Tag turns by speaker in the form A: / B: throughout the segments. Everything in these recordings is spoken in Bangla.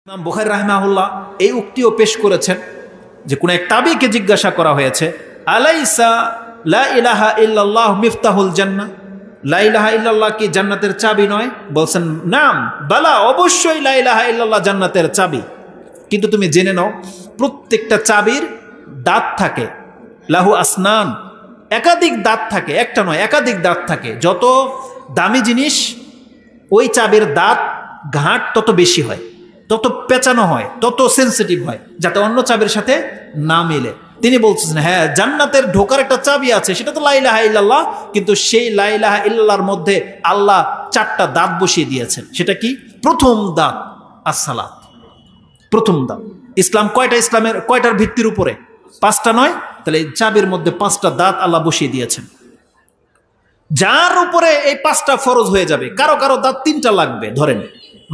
A: ইমাম বুখারী রাহিমাহুল্লাহ এই উক্তিও পেশ করেছেন যে কোন এক তাবিকে জিজ্ঞাসা করা হয়েছে, আলাইসা লা ইলাহা ইল্লাল্লাহ মিফতাহুল জান্নাহ, লা ইলাহা ইল্লাল্লাহ কি জান্নাতের চাবি নয়? বলছেন নাম, বালা, অবশ্যই লা ইলাহা ইল্লাল্লাহ জান্নাতের চাবি। কিন্তু তুমি জেনে নাও প্রত্যেকটা চাবির দাঁত থাকে, লাহু আসনান, একাধিক দাঁত থাকে, একটা নয় একাধিক দাঁত থাকে। যত দামি জিনিস ওই চাবির দাঁত ঘাট তত বেশি হয়, তত পেঁচানো হয়, তত সেন্সিটিভ হয়, যাতে অন্য চাবির সাথে না মিলে। তিনি বলছেন হ্যাঁ, জান্নাতের ঢোকার একটা চাবি আছে, সেটা তো লা ইলাহা ইল্লাল্লাহ, কিন্তু সেই লা ইলাহা ইল্লাল্লাহর মধ্যে আল্লাহ চারটা দাঁত বসিয়ে দিয়েছেন। সেটা কি? প্রথম দাঁত আসসালাত, প্রথম দাঁত। ইসলাম কয়টা? ইসলামের কয়টার ভিত্তির উপরে? পাঁচটা নয়? তাহলে এই চাবির মধ্যে পাঁচটা দাঁত আল্লাহ বসিয়ে দিয়েছেন, যার উপরে এই পাঁচটা ফরজ হয়ে যাবে। কারো কারো দাঁত তিনটা লাগবে ধরেন,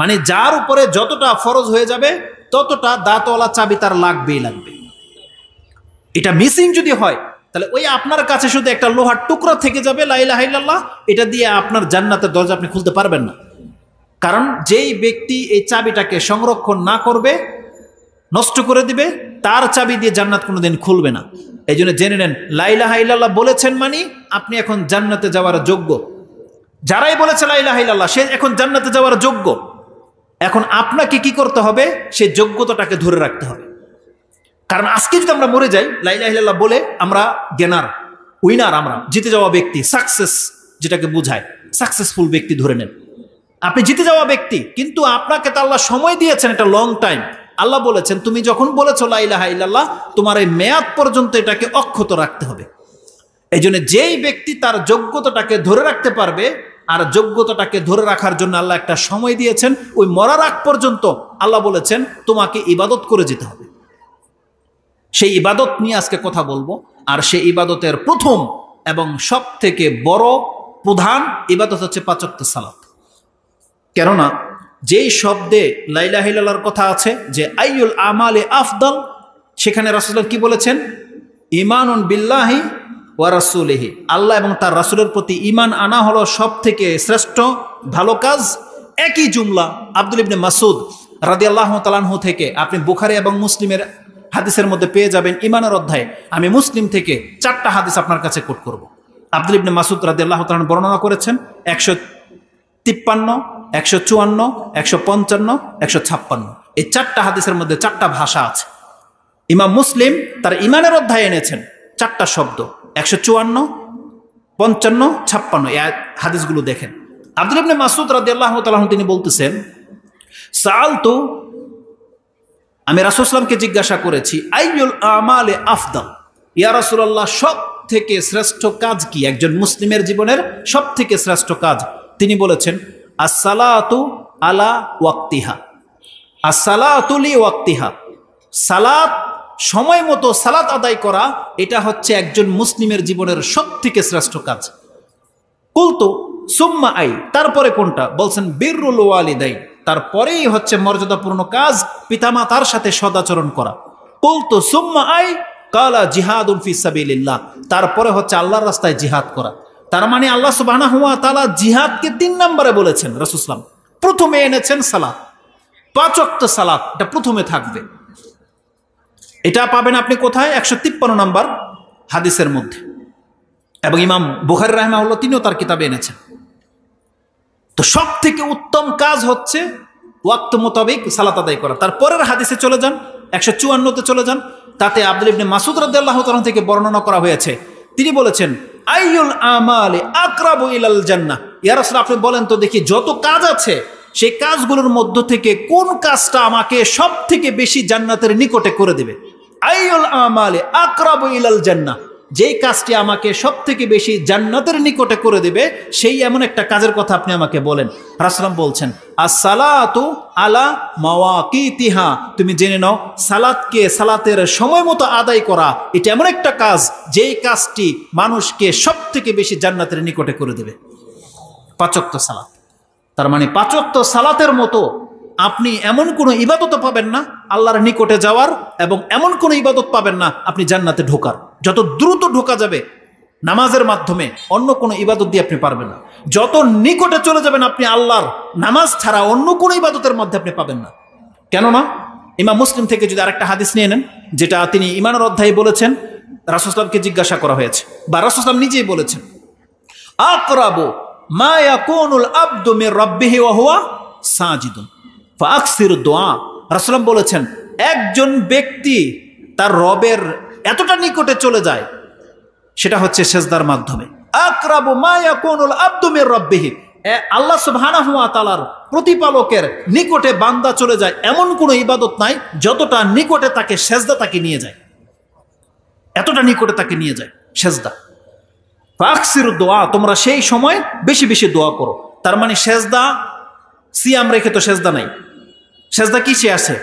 A: মানে যার উপরে যতটা ফরজ হয়ে যাবে ততটা দাঁতওয়ালা চাবি তার লাগবেই লাগবে। এটা মিসিং যদি হয় তাহলে ওই আপনার কাছে শুধু একটা লোহার টুকরা থেকে যাবে, লা ইলাহা ইল্লাল্লাহ, এটা দিয়ে আপনার জান্নাতের দরজা আপনি খুলতে পারবেন না। কারণ যেই ব্যক্তি এই চাবিটাকে সংরক্ষণ না করবে, নষ্ট করে দিবে, তার চাবি দিয়ে জান্নাত কোনোদিন খুলবে না। এই জন্য জেনে নেন, লা ইলাহা ইল্লাল্লাহ বলেছেন মানে আপনি এখন জান্নাতে যাওয়ার যোগ্য। যারাই বলেছে লা ইলাহা ইল্লাল্লাহ, সে এখন জান্নাতে যাওয়ার যোগ্য। এখন আপনাকে কি করতে হবে? সেই যোগ্যতাটাকে ধরে রাখতে হবে। কারণ আজকে যদি আমরা মরে যাই লা ইলাহা ইল্লাল্লাহ বলে, আমরা গেনার, উইনার, আমরা জিতে যাওয়া ব্যক্তি, সাকসেস যেটাকে বোঝায়, সাকসেসফুল ব্যক্তি ধরে নেন, আপনি জিতে যাওয়া ব্যক্তি। কিন্তু আপনাকে তো আল্লাহ সময় দিয়েছেন, এটা লং টাইম। আল্লাহ বলেছেন তুমি যখন বলেছো লা ইলাহা ইল্লাল্লাহ, তোমার এই মেয়াদ পর্যন্ত এটাকে অক্ষত রাখতে হবে। এই জন্য যেই ব্যক্তি তার যোগ্যতাটাকে ধরে রাখতে পারবে, আর যোগ্যতাটাকে ধরে রাখার জন্য আল্লাহ একটা সময় দিয়েছেন, ওই মরার আগ পর্যন্ত আল্লাহ বলেছেন তোমাকে ইবাদত করে যেতে হবে। সেই ইবাদত নিয়ে আজকে কথা বলবো। আর সেই ইবাদতের প্রথম এবং সব থেকে বড় প্রধান ইবাদত হচ্ছে পাঁচ ওয়াক্ত সালাত। কেননা যেই শব্দে লা ইলাহা ইল্লাল্লাহর কথা আছে যে আইয়ুল আমালে আফদল, সেখানে রাসূলুল্লাহ কি বলেছেন? ঈমানুন বিল্লাহি ওয়া রাসূলিহি, আল্লাহ এবং তার রাসূলের প্রতি ঈমান আনা হলো সব থেকে শ্রেষ্ঠ ভালো কাজ। একই জুমলা আব্দুল ইবনে মাসউদ রাদিয়াল্লাহু তাআলা আনহু থেকে আপনি বুখারী এবং মুসলিমের হাদিসের মধ্যে পেয়ে যাবেন। ঈমানের অধ্যায়ে আমি মুসলিম থেকে 4টা হাদিস আপনার কাছে কোট করব। আব্দুল ইবনে মাসউদ রাদিয়াল্লাহু তাআলা বর্ণনা করেছেন 153, 154, 155, 156। এই 4টা হাদিসের মধ্যে 4টা ভাষা আছে। ইমাম মুসলিম তার ঈমানের অধ্যায়ে এনেছেন 4টা শব্দ, 154, 55, 56। এই হাদিসগুলো দেখেন। আব্দুল ইবনে মাসউদ রাদিয়াল্লাহু তাআলা তিনি বলতেছেন, সাআলতু, আমি রাসূল সাল্লাল্লাহু আলাইহি ওয়াসাল্লামকে জিজ্ঞাসা করেছি, আইয়ুল আমালে আফদল, ইয়া রাসূলুল্লাহ সব থেকে শ্রেষ্ঠ কাজ কি? একজন মুসলিমের জীবনের সব থেকে শ্রেষ্ঠ কাজ। তিনি বলেছেন আসসালাতু আলা ওয়াক্তিহা, আসসালাতু লি ওয়াক্তিহা, সালাত সময় মতো সালাত আদায় করা, এটা হচ্ছে একজন মুসলিমের জীবনের সব থেকে শ্রেষ্ঠ কাজ। কুলতু সুম্মা আই, তারপরে কোনটা? বলছেন বিররুল ওয়ালিদাইন, তারপরেই হচ্ছে মর্যাদাপূর্ণ কাজ পিতামাতার সাথে সদাচরণ করা। কুলতু সুম্মা আই, কালা জিহাদুন ফি সাবিলিল্লাহ, তারপরে হচ্ছে আল্লাহর রাস্তায় জিহাদ করা। তার মানে আল্লাহ সুবহানাহু ওয়া তাআলা জিহাদকে 3 নম্বরে বলেছেন। রাসূল সাল্লাল্লাহু আলাইহি ওয়াসাল্লাম প্রথমে এনেছেন সালাত, 5 ওয়াক্ত সালাত, এটা প্রথমে থাকবে। এটা পাবেন আপনি কোথায়? 153 নম্বর হাদিসের মধ্যে। এবং ইমাম বুখারী রাহিমাহুল্লাহ তিনিও তার কিতাবে এনেছেন। তো সব থেকে উত্তম কাজ হচ্ছে ওয়াক্ত মোতাবেক সালাত আদায় করা। তারপরের হাদিসে চলে যান, 154তে চলে যান। তাতে আব্দুল ইবনে মাসউদ রাদিয়াল্লাহু তাআলা থেকে বর্ণনা করা হয়েছে, তিনি বলেছেন আইয়ুল আমালে আকরাবু ইলাল জান্নাহ, ইয়া রাসূল আপনি বলেন তো দেখি যত কাজ আছে সেই কাজগুলোর মধ্য থেকে কোন কাজটা আমাকে সব থেকে বেশি জান্নাতের নিকটে করে দেবে? আইয়ুল আমালে আকরাবু ইলাল জান্নাহ, যেই কাজটি আমাকে সব থেকে বেশি জান্নাতের নিকটে করে দেবে, সেই এমন একটা কাজের কথা আপনি আমাকে বলেন। রাসূল বলছেন আসসালাতু আলা মাওয়াকিতিহা, তুমি জেনে নাও সালাতকে সালাতের সময় মতো আদায় করা, এটা এমন একটা কাজ যেই কাজটি মানুষকে সব থেকে বেশি জান্নাতের নিকটে করে দেবে। 5 ওয়াক্ত সালাত, তার মানে 5 ওয়াক্ত সালাতের মতো আপনি এমন কোনো ইবাদত পাবেন না আল্লাহর নিকটে যাওয়ার, এবং এমন কোনো ইবাদত পাবেন না আপনি জান্নাতে ঢোকার। যত দ্রুত ঢোকা যাবে নামাজের মাধ্যমে, অন্য কোনো ইবাদত দিয়ে আপনি পারবেন না। যত নিকটে চলে যাবেন আপনি আল্লাহর, নামাজ ছাড়া অন্য কোনো ইবাদতের মধ্যে আপনি পাবেন না। কেননা ইমাম মুসলিম থেকে যদি আরেকটা হাদিস নিয়ে নেন, যেটা তিনি ঈমানের অধ্যায়ে বলেছেন, রাসূল সাল্লাল্লাহু জিজ্ঞাসা করা হয়েছে বা রাসূল সাল্লাল্লাহু নিজেই বলেছেন, আকরাবু মা ইয়াকুনুল আবদু মির রাব্বিহি ওয়া হুয়া সাজিদুন ফাআকসিরুদ দুআ। রাসূল বলেছেন, একজন ব্যক্তি তার রবের এতটা নিকটে চলে যায়, সেটা হচ্ছে সেজদার মাধ্যমে। আকরাবু মা ইয়াকুনুল আবদু মির রাব্বিহি, আল্লাহ সুবহানাহু ওয়া তাআলার প্রতিপালকের নিকটে বান্দা চলে যায়, এমন কোনো ইবাদত নাই যতটা নিকটে তাকে সেজদা তাকে নিয়ে যায়, এতটা নিকটে তাকে নিয়ে যায় সেজদা। ফাকসিরুদ দোয়া, তোমরা সেই সময় বেশি বেশি দোয়া করো। তার মানে সেজদা, সিয়াম রেখে তো সেজদা নাই, সেজদা কিসে আছে?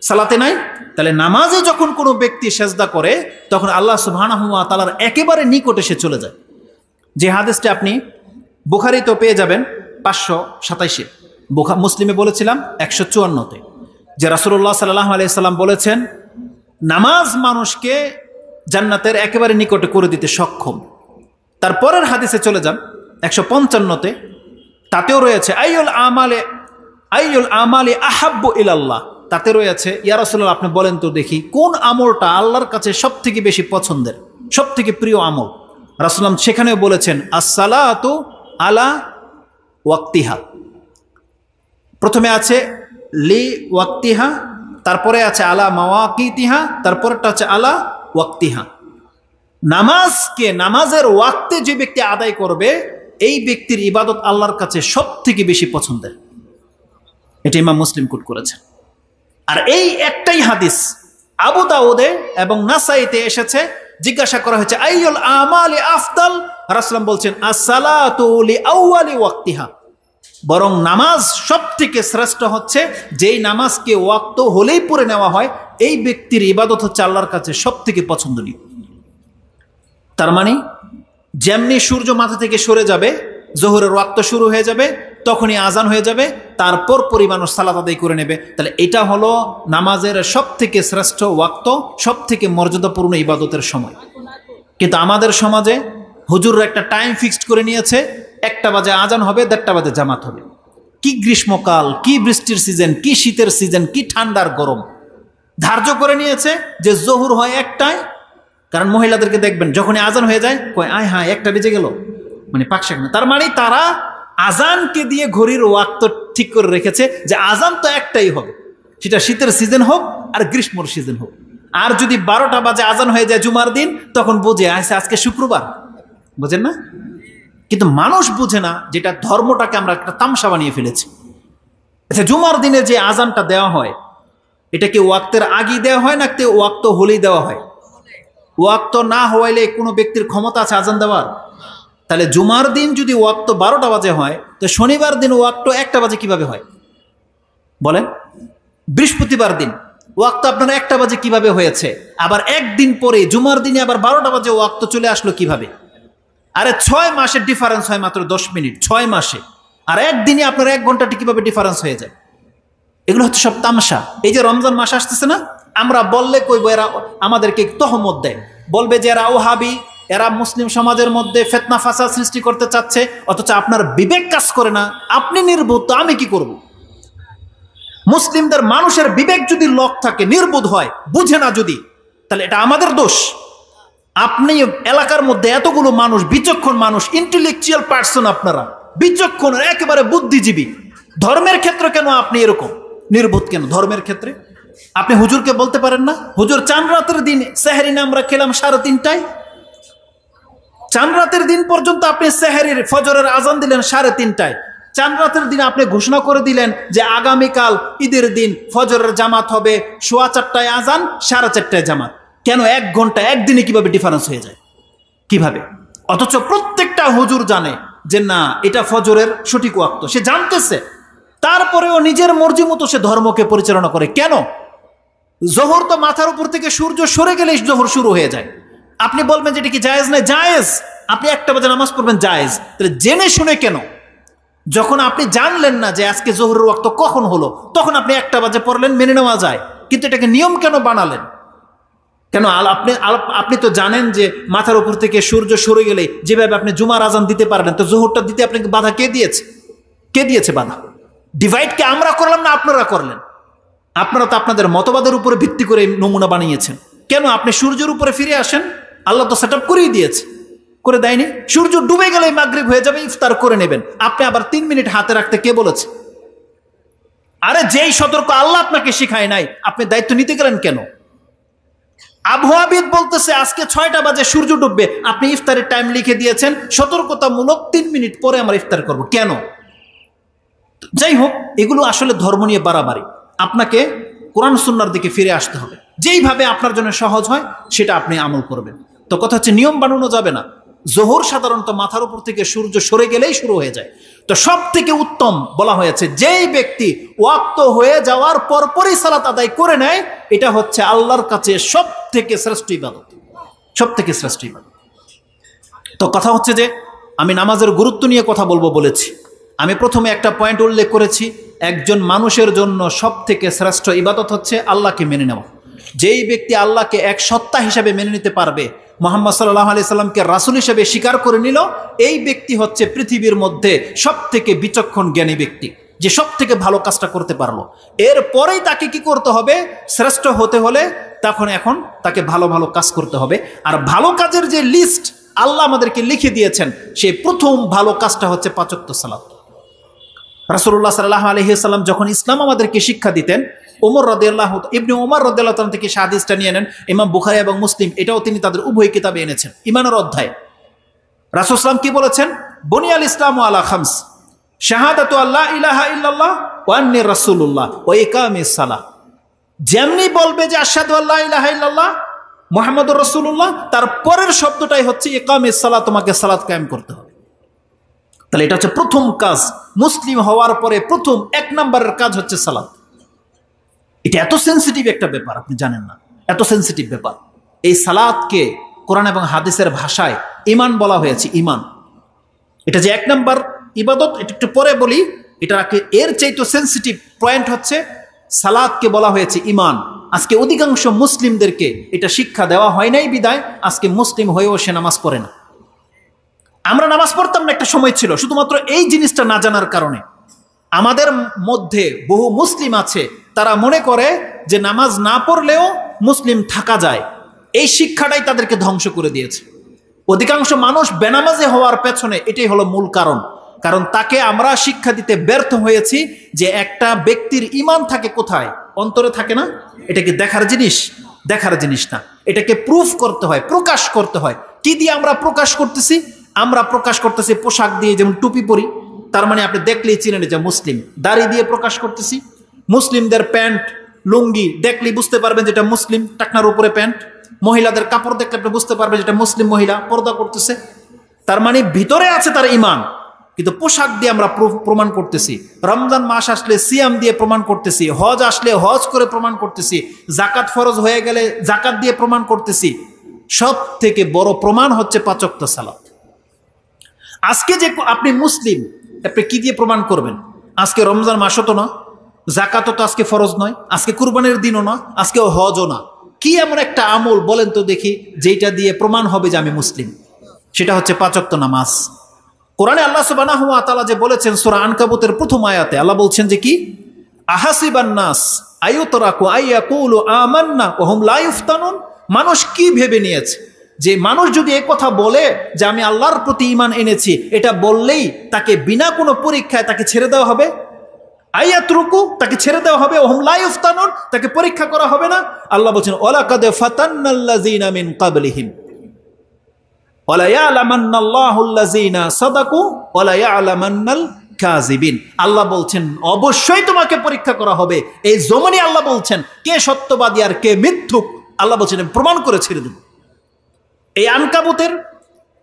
A: সালাতে নাই। তাহলে নামাজে যখন কোনো ব্যক্তি সেজদা করে তখন আল্লাহ সুবহানাহু ওয়া তাআলার একেবারে নিকটে সে চলে যায়। যে হাদিসটা আপনি বুখারীতে পেয়ে যাবেন 527-এ, মুসলিমে বলেছিলাম 154-তে, যে রাসূলুল্লাহ সাল্লাল্লাহু আলাইহি সাল্লাম বলেছেন, নামাজ মানুষকে জান্নাতের একেবারে নিকটে করে দিতে সক্ষম। তারপরের হাদিসে চলে যান 155-তে, তাতেও রয়েছে আইয়ুল আমালে আহাব্বু ইলাল্লাহ, তাতে রয়েছে, ইয়া রাসূলুল্লাহ আপনি বলেন তো দেখি কোন আমলটা আল্লাহর কাছে সবথেকে বেশি পছন্দের, সবথেকে প্রিয় আমল? রাসূলুল্লাহ সেখানেও বলেছেন, আসসালাতু আলা ওয়াক্তিহা। প্রথমে আছে লি ওয়াক্তিহা, তারপরে আছে আলা মাওয়াকিতিহা, তারপরেরটা আছে আলা ওয়াক্তিহা। নামাজকে নামাজের ওয়াক্তে যে ব্যক্তি আদায় করবে, এই ব্যক্তির ইবাদত আল্লাহর কাছে সব থেকে বেশি পছন্দের। এটা ইমাম মুসলিম কোট করেছেন। আর এই একটাই হাদিস আবু দাউদে এবং নাসাইতে এসেছে, জিজ্ঞাসা করা হয়েছে আইয়ুল আমালি আফদাল, রাসূল বলছেন আসসালাতু লিআউয়ালি ওয়াক্তিহা, বরং নামাজ সব থেকে শ্রেষ্ঠ হচ্ছে যেই নামাজকে ওয়াক্ত হলেই পড়ে নেওয়া হয়, এই ব্যক্তির ইবাদত হচ্ছে আল্লাহর কাছে সব থেকে পছন্দনীয়। তার মানে যেমনি সূর্য মাথা থেকে সরে যাবে, জোহরের ওয়াক্ত শুরু হয়ে যাবে, তখনই আজান হয়ে যাবে, তারপর মানুষ সালাত আদায় করে নেবে। তাহলে এটা হলো নামাজের সব থেকে শ্রেষ্ঠ ওয়াক্ত, সব থেকে মর্যাদাপূর্ণ ইবাদতের সময়। কিন্তু আমাদের সমাজে হুজুররা একটা টাইম ফিক্সড করে নিয়েছে, 1টা বাজে আজান হবে, 1:30টা বাজে জামাত হবে। কি গ্রীষ্মকাল, কি বৃষ্টির সিজন, কি শীতের সিজন, কি ঠান্ডার গরম, ধার্য করে নিয়েছে যে জোহর হয় 1টায়। কারণ মহিলাদেরকে দেখবেন যখনই আজান হয়ে যায়, কয় আয় হ্যাঁ 1টা বেজে গেল, মানে পাকশাক না। তার মানে তারা আজানকে দিয়ে ঘড়ির ওয়াক্ত ঠিক করে রেখেছে যে আজান তো একটাই হবে, সেটা শীতের সিজন হোক আর গ্রীষ্মর সিজন হোক। আর যদি 12টা বাজে আজান হয়ে যায় জুমার দিন, তখন বুঝে আসে আজকে শুক্রবার, বুঝেন না? কিন্তু মানুষ বুঝে না, যেটা ধর্মটাকে আমরা একটা তামসা বানিয়ে ফেলেছি। আচ্ছা, জুমার দিনে যে আজানটা দেওয়া হয়, এটা কি ওয়াক্তের আগেই দেওয়া হয় নাকি ওয়াক্ত হলেই দেওয়া হয়? ওয়াক্ত না হওয়াইলে কোনো ব্যক্তির ক্ষমতা আছে আজান দেওয়ার? তাহলে জুমার দিন যদি ওয়াক্ত 12টা বাজে হয়, তো শনিবার দিন ওয়াক্ত 1টা বাজে কিভাবে হয় বলেন? বৃহস্পতিবার দিন ওয়াক্ত আপনার 1টা বাজে কিভাবে হয়েছে? আবার একদিন পরে জুমার দিনে আবার 12টা বাজে ওয়াক্ত চলে আসলো কিভাবে? আরে 6 মাসের ডিফারেন্স হয় মাত্র 10 মিনিট, 6 মাসে। আর একদিনে আপনার 1 ঘন্টাটি কিভাবে ডিফারেন্স হয়ে যায়? এগুলো হচ্ছে সব তামাশা। এই যে রমজান মাস আসতেছে না, আমরা বললে কইব এরা আমাদেরকে তহমত দেয়, বলবে যে এরা ওহাবি, এরা মুসলিম সমাজের মধ্যে ফিতনা ফাসাদ সৃষ্টি করতে চাচ্ছে, অথচ আপনার বিবেক কাজ করে না, আপনি নির্বোধ, তো আমি কি করব? মুসলিমদের মানুষের বিবেক যদি লক থাকে, নির্বোধ হয়, বুঝে না যদি, তাহলে এটা আমাদের দোষ। আপনি এলাকার মধ্যে এতগুলো মানুষ, বিচক্ষণ মানুষ, ইন্টেলেকচুয়াল পার্সন, আপনারা বিচক্ষণ, একেবারে বুদ্ধিজীবী, ধর্মের ক্ষেত্রে কেন আপনি এরকম নির্বোধ কেন? ধর্মের ক্ষেত্রে আপনি হুজুরকে বলতে পারেন না, হুজুর চাঁদ রাতের দিন সেহরিনে আমরা খেলাম 3:30টায়, চাঁদ রাতের দিন পর্যন্ত আপনি সেহরির ফজরের আজান দিলেন 3:30টায়, চাঁদ রাতের দিন আপনি ঘোষণা করে দিলেন যে আগামীকাল ঈদের দিন ফজরের জামাত হবে 4:15টায় আজান, 4:30টায় জামাত। কেন 1 ঘন্টা একদিনে কিভাবে ডিফারেন্স হয়ে যায়? কিভাবে? অথচ প্রত্যেকটা হুজুর জানে যে না, এটা ফজরের সঠিক ওয়াক্ত, সে জানতেছে, তারপরেও নিজের মর্জি মতো সে ধর্মকে পরিচালনা করে। কেন? জোহর তো মাথার উপর থেকে সূর্য সরে গেলেই জোহর শুরু হয়ে যায়। আপনি বলবেন যে এটা কি জায়েজ? না, জায়েজ। আপনি 1টা বাজে নামাজ পড়বেন, জায়েজ। তাহলে জেনে শুনে কেন? যখন আপনি জানলেন না যে আজকে জোহরের ওয়াক্ত কখন হলো, তখন আপনি 1টা বাজে পড়লেন, মেনে নেওয়া যায়, কিন্তু এটাকে নিয়ম কেন বানালেন? কেন? আপনি তো জানেন যে মাথার উপর থেকে সূর্য সরে গেলে যেভাবে আপনি জুমার আজান দিতে পারলেন, তো জোহরটা দিতে আপনাকে বাধা কে দিয়েছে? কে দিয়েছে বাধা? ডিভাইড কে আমরা করলাম না আপনারা করলেন? আপনারা তো আপনাদের মতবাদের উপরে ভিত্তি করে নমুনা বানিয়েছেন। কেন আপনি সূর্যের উপরে ফিরে আসেন? আল্লাহ তো সেট আপ করেই দিয়েছে, করে দেয়নি? সূর্য ডুবে গেলে মাগরিব হয়ে যাবে, ইফতার করে নেবেন। আপনি আবার 3 মিনিট হাতে রাখতে কে বলেছে? আরে যেই সতর্ক আল্লাহ আপনাকে শিখায় নাই, আপনি দায়িত্ব নিতে গেলেন কেন? আবহাওয়াবিদ বলতেছে আজকে 6টা বাজে সূর্য ডুববে, আপনি ইফতারের টাইম লিখে দিয়েছেন সতর্কতামূলক 3 মিনিট পরে আমরা ইফতার করব। কেন? যাই হোক, এগুলো আসলে ধর্ম নিয়ে বাড়াবাড়ি। আপনাকে কোরআন সুন্নাহর দিকে ফিরে আসতে হবে। যেইভাবে আপনার জন্য সহজ হয় সেটা আপনি আমল করবেন। তো কথা হচ্ছে নিয়ম বানানো যাবে না। জোহর সাধারণত মাথার উপর থেকে সূর্য সরে গেলেই শুরু হয়ে যায়। তো সব থেকে উত্তম বলা হয়েছে যেই ব্যক্তি ওয়াক্ত হয়ে যাওয়ার পরপরই সালাত আদায় করে নেয়, এটা হচ্ছে আল্লাহর কাছে সব থেকে শ্রেষ্ঠ ইবাদত, সব থেকে শ্রেষ্ঠ ইবাদত। তো কথা হচ্ছে যে আমি নামাজের গুরুত্ব নিয়ে কথা বলবো বলেছি। আমি প্রথমে একটা পয়েন্ট উল্লেখ করেছি, একজন মানুষের জন্য সব থেকে শ্রেষ্ঠ ইবাদত হচ্ছে আল্লাহকে মেনে নেওয়া। যেই ব্যক্তি আল্লাহকে এক সত্তা হিসাবে মেনে নিতে পারবে, মুহাম্মদ সাল্লাল্লাহু আলাইহি সাল্লামকে রাসূল হিসেবে স্বীকার করে নিল, এই ব্যক্তি হচ্ছে পৃথিবীর মধ্যে সব থেকে বিচক্ষণ জ্ঞানী ব্যক্তি, যে সব থেকে ভালো কাজটা করতে পারলো। এরপরেই তাকে কি করতে হবে? শ্রেষ্ঠ হতে হলে এখন তাকে ভালো ভালো কাজ করতে হবে। আর ভালো কাজের যে লিস্ট আল্লাহ আমাদেরকে লিখে দিয়েছেন, সেই প্রথম ভালো কাজটা হচ্ছে 5 ওয়াক্ত সালাত। রাসূলুল্লাহ সাল্লাল্লাহু আলাইহি সাল্লাম যখন ইসলাম আমাদেরকে শিক্ষা দিতেন, ইবনে ওমর রাদিয়াল্লাহু তাআলা থেকে হাদিসটা নিয়ে নেন, ইমাম বুখারী এবং মুসলিম এটাও তিনি তাদের উভয় কিতাবে এনেছেন, ঈমানের অধ্যায়। রাসূল সাল্লাল্লাহু কি বলেছেন? বুনিয়াল ইসলামু আলা খামস, শাহাদাতু আল্লা ইলাহা ইল্লাল্লাহ ওয়া আন্নী রাসূলুল্লাহ ওয়া ইকামিস সালাহ। যেমনি বলবে যে আশহাদু আল্লা ইলাহা ইল্লাল্লাহ মুহাম্মাদুর রাসূলুল্লাহ, তার পরের শব্দটাই হচ্ছে ইকামিস সালাহ, তোমাকে সালাত কায়েম করতে হবে। তাহলে এটা হচ্ছে প্রথম কাজ। মুসলিম হওয়ার পরে প্রথম 1 নম্বরের কাজ হচ্ছে সালাত। এটা এত সেন্সিটিভ একটা ব্যাপার, আপনি জানেন না, এত সেন্সিটিভ ব্যাপার। এই সালাতকে কোরআন এবং হাদিসের ভাষায় ঈমান বলা হয়েছে। ঈমান এটা যে 1 নম্বর ইবাদত, এটা একটু পরে বলি। এটাকে এর চাইতে সেন্সিটিভ পয়েন্ট হচ্ছে সালাতকে বলা হয়েছে ঈমান। আজকে অধিকাংশ মুসলিমদেরকে এটা শিক্ষা দেওয়া হয় নাই বিদায় আজকে মুসলিম হয়েও সে নামাজ পড়ে না। আমরা নামাজ পড়তাম না একটা সময় ছিল, শুধুমাত্র এই জিনিসটা না জানার কারণে। আমাদের মধ্যে বহু মুসলিম আছে, তারা মনে করে যে নামাজ না পড়লেও মুসলিম থাকা যায়। এই শিক্ষাটাই তাদেরকে ধ্বংস করে দিয়েছে। অধিকাংশ মানুষ বেনামাজি হওয়ার পেছনে এটাই হলো মূল কারণ। কারণ তাকে আমরা শিক্ষা দিতে ব্যর্থ হয়েছি যে একটা ব্যক্তির ঈমান থাকে কোথায়? অন্তরে থাকে না? এটাকে দেখার জিনিস? দেখার জিনিস না, এটাকে প্রুফ করতে হয়, প্রকাশ করতে হয়। কি দিয়ে আমরা প্রকাশ করতেছি? আমরা প্রকাশ করতেছি পোশাক দিয়ে, যেমন টুপি পরি, তার মানে আপনি দেখলেই চিনেন যে মুসলিম। দাড়ি দিয়ে প্রকাশ করতেছি। মুসলিমদের প্যান্ট লুঙ্গি দেখলেই বুঝতে পারবেন যেটা মুসলিম, টাকনার উপরে প্যান্ট। মহিলাদের কাপড় দেখলে আপনি বুঝতে পারবেন যেটা মুসলিম মহিলা, পর্দা করতেছে। তার মানে ভিতরে আছে তার ঈমান, কিন্তু পোশাক দিয়ে আমরা প্রমাণ করতেছি। রমজান মাস আসলে সিয়াম দিয়ে প্রমাণ করতেছি, হজ আসলে হজ করে প্রমাণ করতেছি, জাকাত ফরজ হয়ে গেলে জাকাত দিয়ে প্রমাণ করতেছি। সব থেকে বড় প্রমাণ হচ্ছে 5 ওয়াক্ত সালাত। আজকে যে আপনি মুসলিম, আপনি কি দিয়ে প্রমাণ করবেন? আজকে রমজান মাসও তো না, জাকাতও তো আজকে ফরজ নয়, আজকে কুরবানির দিনও না, আজকে হজও না। কি এমন একটা আমল বলেন তো দেখি যেটা দিয়ে প্রমাণ হবে যে আমি মুসলিম? সেটা হচ্ছে 5 ওয়াক্ত নামাজ। কোরআনে আল্লাহ সুবহানাহু ওয়া তাআলা যে বলেছেন সূরা আনকাবুতের প্রথম আয়াতে, আল্লাহ বলছেন যে কি? আহাসিবান নাস আইয়ুতরাকু আইয়াকুলু আমান্না ওয়া হুম লা ইফতানুন। মানুষ কি ভেবে নিয়েছে যে মানুষ যদি এই কথা বলে যে আমি আল্লাহর প্রতি ঈমান এনেছি, এটা বললেই তাকে বিনা কোনো পরীক্ষায় তাকে ছেড়ে দেওয়া হবে? আইয়াতরুকু, তাকে ছেড়ে দেওয়া হবে। ওয়া হুম লা ইফতানুন, তাকে পরীক্ষা করা হবে না? আল্লাহ বলছেন ওয়ালাকাদ ফাতান্নাল্লাযীনা মিন ক্বাবলিহিম ওয়ালা ইয়ালামান্নাল্লাহুল্লাযীনা সাদাকু ওয়ালা ইয়ালামান্নাল কাযিবিন। আল্লাহ বলছেন অবশ্যই তোমাকে পরীক্ষা করা হবে। এই জমানে আল্লাহ বলছেন কে সত্যবাদী আর কে মিথ্যুক, আল্লাহ বলছেন প্রমাণ করে ছেড়ে দেব। এই আনকাবুতের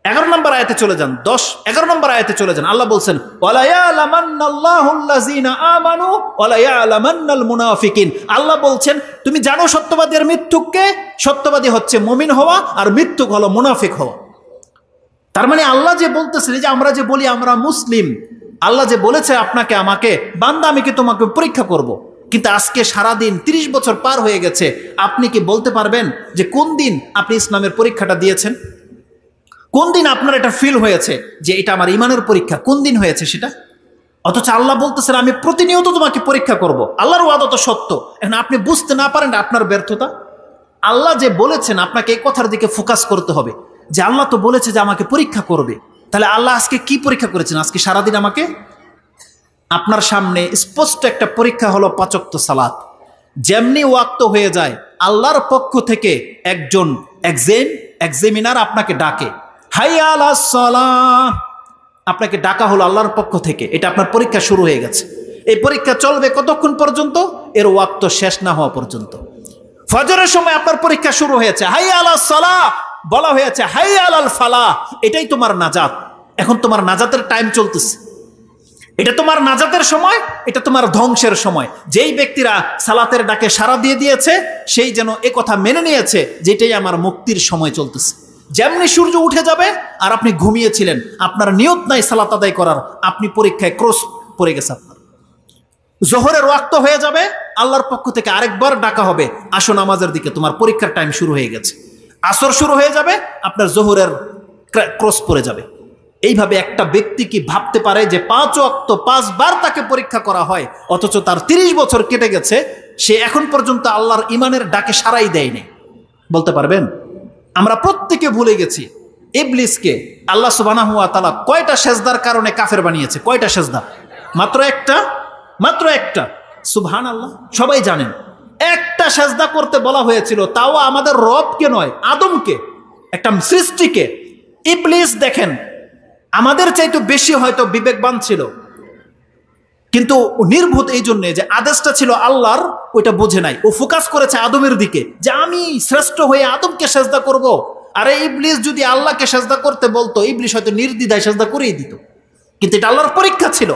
A: 11 নম্বর আয়াতে চলে যান, 10-11 নম্বর আয়াতে চলে যান। আল্লাহ বলছেন ওয়ালা ইয়ালামান্নাল্লাহুল্লাযীনা আমানু ওয়ালা ইয়ালামান্নাল মুনাফিকিন। আল্লাহ বলছেন তুমি জানো সত্যবাদী আর মিথ্যুককে? সত্যবাদী হচ্ছে মুমিন হওয়া, আর মিথ্যুক হলো মুনাফিক হওয়া। তার মানে আল্লাহ যে বলতেছেন যে আমরা যে বলি আমরা মুসলিম, আল্লাহ যে বলেছে আপনাকে আমাকে, বান্দা আমি কি তোমাকে পরীক্ষা করব। কিন্তু আজকে সারাদিন 30 বছর পার হয়ে গেছে, আপনি কি বলতে পারবেন যে কোন দিন আপনি ইসলামের পরীক্ষাটা দিয়েছেন? কোন দিন আপনার এটা ফিল হয়েছে যে এটা আমার ঈমানের পরীক্ষা? কোন দিন হয়েছে সেটা? অথচ আল্লাহ বলতেছেন আমি প্রতিনিয়ত তোমাকে পরীক্ষা করব। আল্লাহর ওয়াদা তো সত্য। এখন আপনি বুঝতে না পারেন আপনার ব্যর্থতা। আল্লাহ যে বলেছেন আপনাকে এই কথার দিকে ফোকাস করতে হবে যে আল্লাহ তো বলেছে যে আমাকে পরীক্ষা করবে। তাহলে আল্লাহ আজকে কি পরীক্ষা করেছেন? আজকে সারাদিন আমাকে আপনার সামনে স্পষ্ট একটা পরীক্ষা হলো 5 ওয়াক্ত সালাত। যেমনি ওয়াক্ত হয়ে যায় আল্লাহর পক্ষ থেকে একজন এক্সামিনার আপনাকে ডাকে, হাইয়া আলাস সালাহ, আপনাকে ডাকা হলো আল্লাহর পক্ষ থেকে। এটা আপনার পরীক্ষা শুরু হয়ে গেছে। এই পরীক্ষা চলবে কতক্ষণ পর্যন্ত? এর ওয়াক্ত শেষ না হওয়া পর্যন্ত। ফজরের সময় আপনার পরীক্ষা শুরু হয়েছে, হাইয়া আলাস সালাহ, বলা হয়েছে হাইয়া আলাল ফালাহ, এটাই তোমার নাজাত। এখন তোমার নাজাতের টাইম চলতেছে, এটা তোমার নাজাতের সময়, এটা তোমার ধ্বংসের সময়। যেই ব্যক্তিরা সালাতের ডাকে সাড়া দিয়ে দিয়েছে সেই যেন এ কথা মেনে নিয়েছে যেটাই আমার মুক্তির সময় চলতেছে। যেমনি সূর্য উঠে যাবে আর আপনি ঘুমিয়েছিলেন, আপনার নিয়ত নাই সালাত আদায় করার, আপনি পরীক্ষায় ক্রস পড়ে গেছে আপনার। জোহরের ওয়াক্ত হয়ে যাবে, আল্লাহর পক্ষ থেকে আরেকবার ডাকা হবে, আসো নামাজের দিকে, তোমার পরীক্ষার টাইম শুরু হয়ে গেছে। আসর শুরু হয়ে যাবে, আপনার জোহরের ক্রস পড়ে যাবে। এইভাবে একটা ব্যক্তি কি ভাবতে পারে যে 5 ওয়াক্ত 5 বার তাকে পরীক্ষা করা হয়, অথচ তার 30 বছর কেটে গেছে, সে এখন পর্যন্ত আল্লাহর ইমানের ডাকে সাড়াই দেয়নি? বলতে পারবেন? আমরা প্রত্যেকে ভুলে গেছি ইবলিসকে আল্লাহ সুবহানাহু ওয়া তাআলা কয়টা সেজদার কারণে কাফের বানিয়েছে? কয়টা সেজদা? মাত্র একটা, মাত্র একটা। সুবহানাল্লাহ, সবাই জানেন একটা সেজদা করতে বলা হয়েছিল, তাও আমাদের রবকে নয়, আদমকে, একটা সৃষ্টিকে। ইবলিস দেখেন আমাদের চাইতে বেশি হয়তো বিবেকবান ছিল, কিন্তু নির্ভূত এই জন্যে যে আদেশটা ছিল আল্লাহর, ওইটা বোঝে নাই। ও ফোকাস করেছে আদমের দিকে যে আমি শ্রেষ্ঠ হয়ে আদমকে সেজদা করব। আরে ইবলিস যদি আল্লাহকে সেজদা করতে বলতো, ইবলিস হয়তো নির্দ্বিধায় সেজদা করেই দিত, কিন্তু এটা আল্লাহর পরীক্ষা ছিল।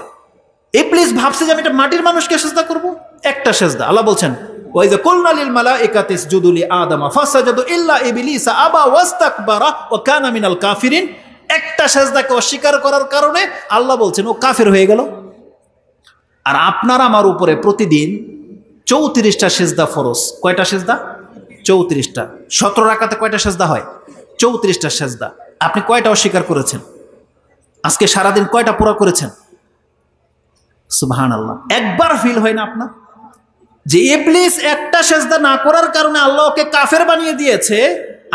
A: ইবলিস ভাবছে যে আমি এটা মাটির মানুষকে সেজদা করব, একটা সেজদা। আল্লাহ বলছেন ওয়াইযা কুলনা লিল মালাইকাতি ইসজুদু লি আদামা ফাসাজাদু ইল্লা ইবলিসা আবা ওয়াস্তাকবারা ওয়া কানা মিনাল কাফিরিন। একটা সেজদাকে অস্বীকার করার কারণে আল্লাহ বলছেন ও কাফের হয়ে গেল। আর আপনার আমার উপরে প্রতিদিন 34টা সেজদা ফরজ। কয়টা সেজদা? 34টা। 17 রাকাতে কয়টা সেজদা হয়? 34টা সেজদা। আপনি কয়টা অস্বীকার করেছেন? আজকে সারাদিন কয়টা পুরা করেছেন? সুবহানাল্লাহ। একবার ফিল হয় না আপনার যে ইবলিস একটা সেজদা না করার কারণে আল্লাহ ওকে কাফের বানিয়ে দিয়েছে,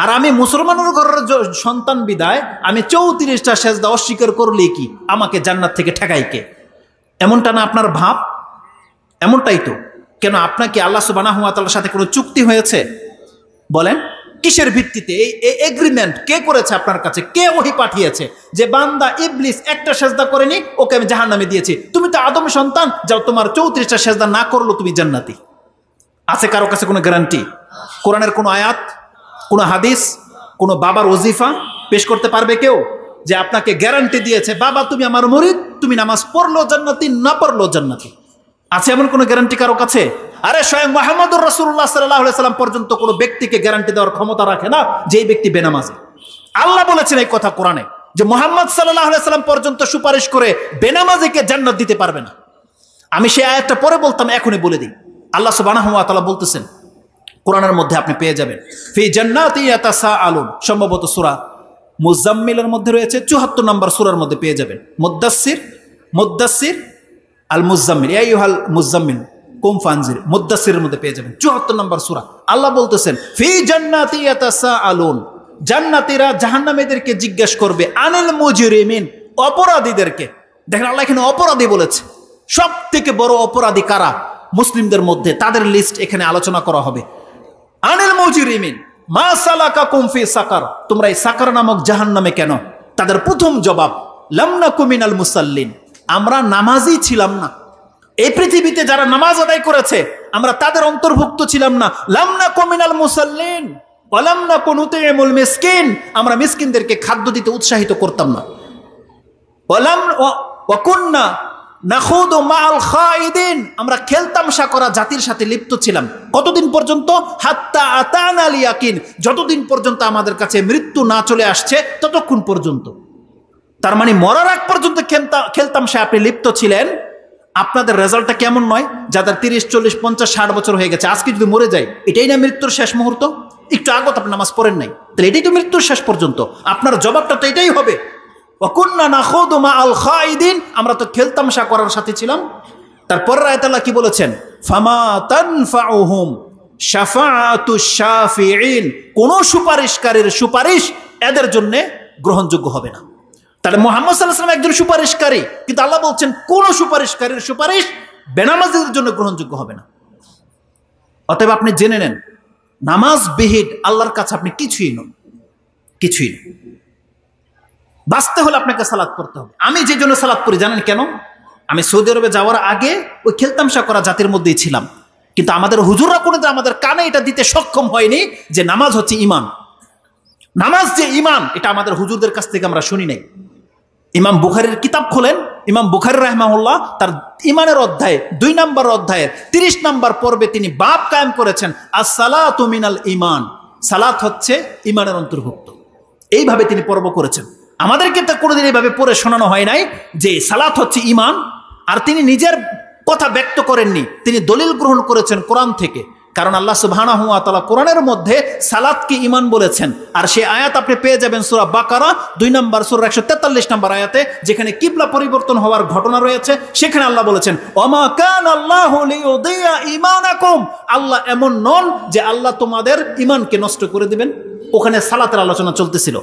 A: আর আমি মুসলমানের ঘরের সন্তান বিদায় আমি 34টা সেজদা অস্বীকার করলে কি আমাকে জান্নাত থেকে ঠেকাই কে? এমনটা না আপনার ভাব? এমনটাই তো। কেন আপনাকে আল্লাহ সুবহানাহু ওয়া তাআলার সাথে কোনো চুক্তি হয়েছে? বলেন কিসের ভিত্তিতে এই এগ্রিমেন্ট কে করেছে আপনার কাছে? কে ওহী পাঠিয়েছে যে বান্দা ইবলিস একটা সেজদা করেনি, ওকে আমি জাহান্নামে দিয়েছি, তুমি তো আদম সন্তান, যাও তোমার 34টা সেজদা না করলো তুমি জান্নাতি? আছে কারো কাছে কোনো গ্যারান্টি? কোরআনের কোনো আয়াত, কোনো হাদিস, কোনো বাবার ওজিফা পেশ করতে পারবে কেউ যে আপনাকে গ্যারান্টি দিয়েছে বাবা তুমি আমার মুরিদ, তুমি নামাজ পড়লো জান্নাতি, না পড়লো জান্নাতি? আছে এমন কোনো গ্যারান্টি কারো কাছে? আরে স্বয়ং মুহাম্মদুর রাসূলুল্লাহ সাল্লাল্লাহু আলাইহি সাল্লাম পর্যন্ত কোনো ব্যক্তিকে গ্যারান্টি দেওয়ার ক্ষমতা রাখে না যে এই ব্যক্তি বেনামাজি। আল্লাহ বলেছেন এই কথা কোরআনে যে মুহাম্মদ সাল্লাল্লাহু আলাইহি সাল্লাম পর্যন্ত সুপারিশ করে বেনামাজিকে জান্নাত দিতে পারবে না। আমি সেই আয়াতটা পরে বলতাম, এখনই বলে দিই। আল্লাহ সুবহানাহু ওয়া তাআলা বলতেছেন কোরআনের মধ্যে, আপনি পেয়ে যাবেন, ফি জান্নাতি ইয়াতাসাআলুন, সম্ভবত সূরা মুজাম্মিলের মধ্যে রয়েছে, 74 নম্বর সূরার মধ্যে পেয়ে যাবেন। মুদ্দাসসির আল মুজাম্মিল, ইয়া আইয়ুহাল মুজাম্মিল কুম ফানজির, মুদ্দাসসিরের মধ্যে পেয়ে যাবেন 74 নম্বর সূরা। আল্লাহ বলতেছেন ফি জান্নাতি ইয়াতাসাআলুন, জান্নাতীরা জাহান্নামীদেরকে জিজ্ঞেস করবে, আনিল মুজরিমিন, অপরাধীদেরকে। দেখেন আল্লাহ এখানে অপরাধী বলেছে। সব থেকে বড় অপরাধী কারা মুসলিমদের মধ্যে, তাদের লিস্ট এখানে আলোচনা করা হবে। আনিল মুজরিমিন মা সালাকাকুম ফি সাকার, তোমরা এই সাকার নামক জাহান্নামে কেন? তাদের প্রথম জবাব লাম নাকু মিনাল মুসাল্লিন, আমরা নামাজই ছিলাম না। এই পৃথিবীতে যারা নামাজ আদায় করেছে আমরা তাদের অন্তর্ভুক্ত ছিলাম না। লাম নাকু মিনাল মুসাল্লিন ওয়া লাম নাকু নুতিমুল মিসকিন, আমরা মিসকিনদেরকে খাদ্য দিতে উৎসাহিত করতাম না। ওয়া কুননা নাখুদু মাআল খাইদিন, আমরা খেলতামশা করা জাতির সাথে লিপ্ত ছিলাম। কতদিন পর্যন্ত? হাত্তা আতানাল ইয়াকিন, যতদিন পর্যন্ত আমাদের কাছে মৃত্যু না চলে আসছে ততক্ষণ পর্যন্ত। তার মানে মরার আগ পর্যন্ত খেলতামশা আপনি লিপ্ত ছিলেন। আপনাদের রেজাল্টটা কেমন নয়? যাদের 30, 40, 50, 60 বছর হয়ে গেছে, আজকে যদি মরে যায় এটাই না মৃত্যুর শেষ মুহূর্ত? একটু আগত আপনি নামাজ পড়েন নাই, তাহলে এটাই তো মৃত্যুর শেষ পর্যন্ত। আপনার জবাবটা তো এটাই হবে। ওয়াকুন্না নাখুদু মাআল খাইদিন, আমরা তো খেলতামশা করার সাথে ছিলাম। তারপর আয়াতে আল্লাহ কি বলেছেন? ফামা তানফাউহুম শাফাআতুশ শাফিঈন, কোন সুপারিশকারীর সুপারিশ এদের জন্য গ্রহণযোগ্য হবে না। তাহলে মুহাম্মদ সাল্লাল্লাহু আলাইহি ওয়াসাল্লাম একজন সুপারিশকারী, কিন্তু আল্লাহ বলছেন কোন সুপারিশকারীর সুপারিশ বেনামাজিদের জন্য গ্রহণযোগ্য হবে না। অতএব আপনি জেনে নেন, নামাজ বিহীন আল্লাহর কাছে আপনি কিছুই নন, কিছুই না। বাঁচতে হলে আপনাকে সালাত পড়তে হবে। আমি যে জন্য সালাত পড়ি জানেন কেন? আমি সৌদি আরবে যাওয়ার আগে ওই খেলতামশা করা জাতির মধ্যেই ছিলাম, কিন্তু আমাদের হুজুররা কোনোদিন আমাদের কানে এটা দিতে সক্ষম হয়নি যে নামাজ হচ্ছে ঈমান। নামাজ যে ঈমান, এটা আমাদের হুজুরদের কাছ থেকে আমরা শুনি নাই। ইমাম বুখারীর কিতাব খোলেন, ইমাম বুখারী রাহিমাহুল্লাহ তার ঈমানের অধ্যায়ে 2 নম্বর অধ্যায়ের 30 নম্বর পর্বে তিনি বাব কায়েম করেছেন, as-সালাতু মিনাল ঈমান, সালাত হচ্ছে ঈমানের অন্তর্ভুক্ত। এইভাবে তিনি পর্ব করেছেন। আমাদেরকে তো কোনোদিন এইভাবে পড়ে শোনানো হয় নাই যে সালাত হচ্ছে ঈমান। আর তিনি নিজের কথা ব্যক্ত করেননি, তিনি দলিল গ্রহণ করেছেন কোরআন থেকে। কারণ আল্লাহ সুবহানাহু ওয়া তাআলা কোরআনের মধ্যে সালাতকে ঈমান বলেছেন। আর সেই আয়াত আপনি পেয়ে যাবেন সূরা বাকারা 2 নম্বর সূরা 143 নম্বর আয়াতে, যেখানে কিবলা পরিবর্তন হওয়ার ঘটনা রয়েছে। সেখানে আল্লাহ বলেছেন, ওমা কানা আল্লাহু লিউদিয়া ঈমানাকুম, আল্লাহ এমন নন যে আল্লাহ তোমাদের ঈমানকে নষ্ট করে দিবেন। ওখানে সালাতের আলোচনা চলতেছিল।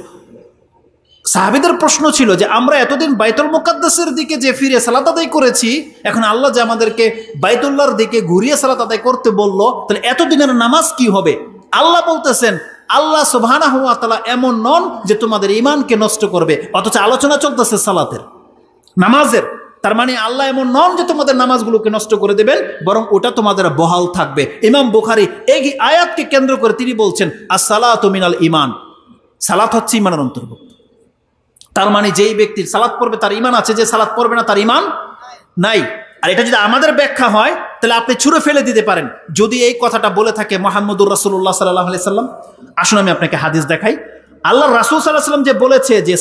A: সাহাবীদের প্রশ্ন ছিল যে আমরা এতদিন বাইতুল মুকাদ্দাসের দিকে যে ফিরে সালাত আদায় করেছি, এখন আল্লাহ যে আমাদেরকে বাইতুল্লাহর দিকে ঘুরিয়ে সালাত আদায় করতে বলল, তাহলে এতদিনের নামাজ কি হবে? আল্লাহ বলতেছেন, আল্লাহ সুবহানাহু ওয়া তাআলা এমন নন যে তোমাদের ঈমানকে নষ্ট করবে। অথচ আলোচনা চলতেছে সালাতের, নামাজের। তার মানে আল্লাহ এমন নন যে তোমাদের নামাজগুলোকে নষ্ট করে দেবেন, বরং ওটা তোমাদের বহাল থাকবে। ইমাম বুখারী এই আয়াতকে কেন্দ্র করে তিনি বলছেন, as-সালাতু মিনাল ঈমান, সালাত হচ্ছে ঈমানের অন্তর্ভুক্ত। তার মানে যেই ব্যক্তির সালাত পড়বে তার ঈমান আছে, যে সালাত পড়বে না তার ঈমান নাই। আর এটা যদি আমাদের ব্যাখ্যা হয়, তাহলে আপনি ছুঁড়ে ফেলে দিতে পারেন যদি এই কথাটা বলে থাকে মুহাম্মদুর রাসূলুল্লাহ সাল্লাল্লাহু আলাইহি সাল্লাম। আসুন আমি আপনাকে হাদিস দেখাই। আল্লাহ রাসূল সাল্লাল্লাহু আলাইহি সাল্লাম যে বলেছে যে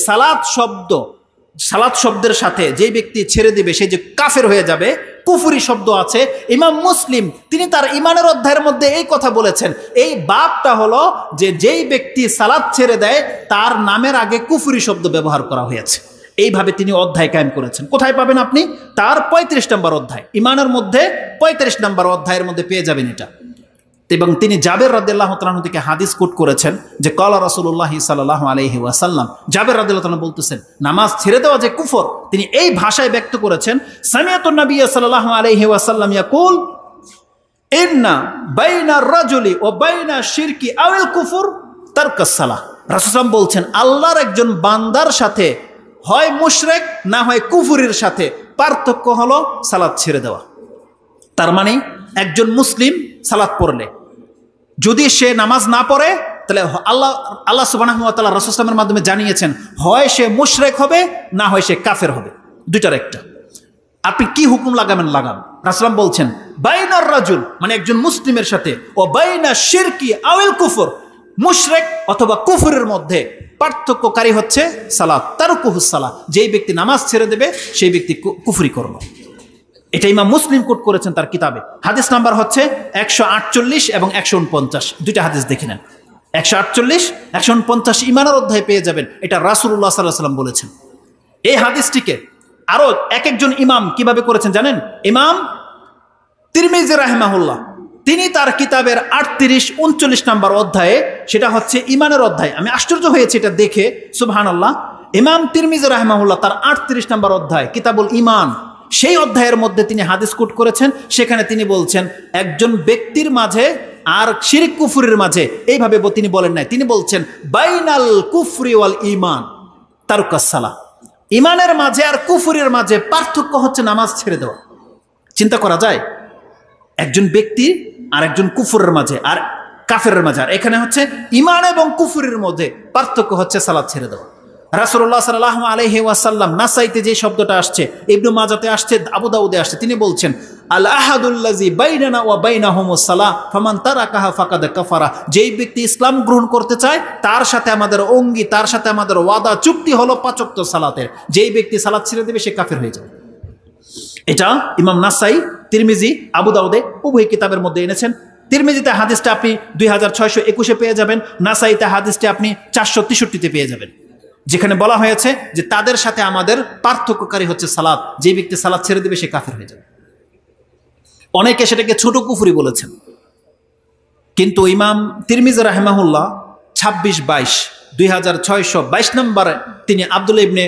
A: সালাত শব্দের সাথে যেই ব্যক্তি ছেড়ে দিবে সে যে কাফের হয়ে যাবে, কুফরি শব্দ আছে। ইমাম মুসলিম তিনি তার ঈমানের অধ্যায়ের মধ্যে এই কথা বলেছেন। এই বাবটা হলো যে যেই ব্যক্তি সালাত ছেড়ে দেয় তার নামের আগে কুফরি শব্দ ব্যবহার করা হয়েছে। এইভাবে তিনি অধ্যায় কায়েম করেছেন। কোথায় পাবেন আপনি? তার 35 নম্বর অধ্যায়, ঈমানের মধ্যে 35 নম্বর অধ্যায়ের মধ্যে পেয়ে যাবেন এটা। এবং তিনি জাবের রাদিয়াল্লাহু তাআলা আনহু থেকে হাদিস কোট করেছেন যে ক্বালা রাসূলুল্লাহ সাল্লাল্লাহু আলাইহি ওয়াসাল্লাম, জাবের রাদিয়াল্লাহু তাআলা বলতেছেন নামাজ ছেড়ে দেওয়া যে কুফর, তিনি এই ভাষায় ব্যক্ত করেছেন, সামিআতুন নবী সাল্লাল্লাহু আলাইহি ওয়াসাল্লাম ইয়াকুল ইন্না বাইনার রাজুলি ওয়া বাইনা শিরকি আওয়াল কুফর তারকাস সালাহ। রাসূল সাল্লাল্লাহু বলছেন আল্লাহর একজন বান্দার সাথে হয় মুশরিক না হয় কুফরির সাথে পার্থক্য হলো সালাত ছেড়ে দেওয়া। তার মানে একজন মুসলিম সালাত পড়লে যদি সে নামাজ না পড়ে, তাহলে আল্লাহ সুবহানাহু ওয়া তাআলা রাসূল সাল্লাল্লাহু আলাইহি ওয়াসাল্লামের মাধ্যমে জানিয়েছেন হয় সে মুশরিক হবে না হয় সে কাফের হবে, দুইটার একটা। আপনি কি হুকুম লাগাবেন লাগান। রাসূল বলছেন বাইনার রাজুল মানে একজন মুসলিমের সাথে, ও বাইনা শিরকি আওয়াল কুফর, মুশরিক অথবা কুফরের মধ্যে পার্থক্যকারী হচ্ছে সালাত, তারকুহুস সালাহ। যেই ব্যক্তি নামাজ ছেড়ে দেবে সেই ব্যক্তি কুফরি করলো। এটা ইমাম মুসলিম কোট করেছেন তার কিতাবে। হাদিস নাম্বার হচ্ছে 148 এবং 149, দুইটা হাদিস দেখে নেন। 148, 149 ঈমানের অধ্যায় পেয়ে যাবেন। এটা রাসূলুল্লাহ সাল্লাল্লাহু আলাইহি ওয়াসাল্লাম বলেছেন। এই হাদিসটিকে আরো একজন ইমাম কিভাবে করেছেন জানেন? ইমাম তিরমিজি রাহিমাহুল্লাহ তিনি তার কিতাবের 38, 39 নম্বর অধ্যায়ে, সেটা হচ্ছে ঈমানের অধ্যায়। আমি আশ্চর্য হয়েছি এটা দেখে, সুবহানাল্লাহ। ইমাম তিরমিজি রাহিমাহুল্লাহ তার 38 নম্বর অধ্যায় কিতাবুল ঈমান, সেই অধ্যায়ের মধ্যে তিনি হাদিস কোট করেছেন। সেখানে তিনি বলছেন একজন ব্যক্তির মাঝে আর শিরক কুফরির মাঝে এইভাবে তিনি বলেন নাই, তিনি বলছেন বাইনাল কুফরি ওয়াল ঈমান তারকুস সালাহ। ঈমানের মাঝে আর কুফরির মাঝে পার্থক্য হচ্ছে নামাজ ছেড়ে দেওয়া। চিন্তা করা যায় একজন ব্যক্তি আর একজন কুফরের মাঝে আর কাফেরের মাঝে, আর এখানে হচ্ছে ঈমান এবং কুফরের মধ্যে পার্থক্য হচ্ছে সালাত ছেড়ে দেওয়া। রাসূলুল্লাহ সাল্লাল্লাহু আলাইহি ওয়াসাল্লাম নাসাইতে যে শব্দটা আসছে, ইবনু মাজাতে আসছে, আবু দাউদে আসছে, তিনি বলছেন আল আহাদুল্লাযী বাইনানা ওয়া বাইনাহুমুস সালাহ ফামান তারাকাহা ফাকাদ কাফারা। যেই ব্যক্তি ইসলাম গ্রহণ করতে চায় তার সাথে আমাদের অঙ্গী, তার সাথে আমাদের ওয়াদা চুক্তি হলো 5 ওয়াক্ত সালাতের। যেই ব্যক্তি সালাত ছেড়ে দেবে সে কাফের হয়ে যাবে। এটা ইমাম নাসাই, তিরমিজি, আবু দাউদে উভয় কিতাবের মধ্যে এনেছেন। তিরমিজিতে হাদিসটা আপনি 2621 পেয়ে যাবেন, নাসাইতে হাদিসটা আপনি 463 পেয়ে যাবেন। যেখানে বলা হয়েছে যে তাদের সাথে আমাদের পার্থক্যকারী হচ্ছে সালাত, যে ব্যক্তি সালাত ছেড়ে দেবে সে কাফের হয়ে যাবে। অনেকে সেটাকে ছোট কুফরি বলেছেন, কিন্তু ইমাম তিরমিজি রাহিমাহুল্লাহ 2622 নম্বরে তিনি আব্দুল্লাহ ইবনে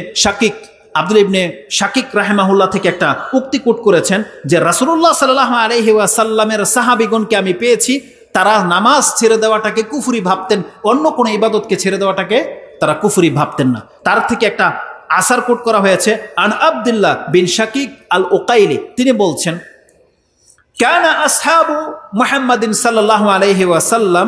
A: শাকিক রাহিমাহুল্লাহ থেকে একটা উক্তি কোট করেছেন যে রাসূলুল্লাহ সাল্লাল্লাহু আলাইহি ওয়াসাল্লামের সাহাবীগণকে আমি পেয়েছি, তারা নামাজ ছেড়ে দেওয়াটাকে কুফরি ভাবতেন, অন্য কোনো ইবাদতকে ছেড়ে দেওয়াটাকে তারা কুফরি ভাবতেন না। তার থেকে একটা আসার কোট করা হয়েছে, আন আব্দুল্লাহ বিন শাকিক আল উকাইলি, তিনি বলছেন কানা আসহাবু মুহাম্মাদিন সাল্লাল্লাহু আলাইহি ওয়াসাল্লাম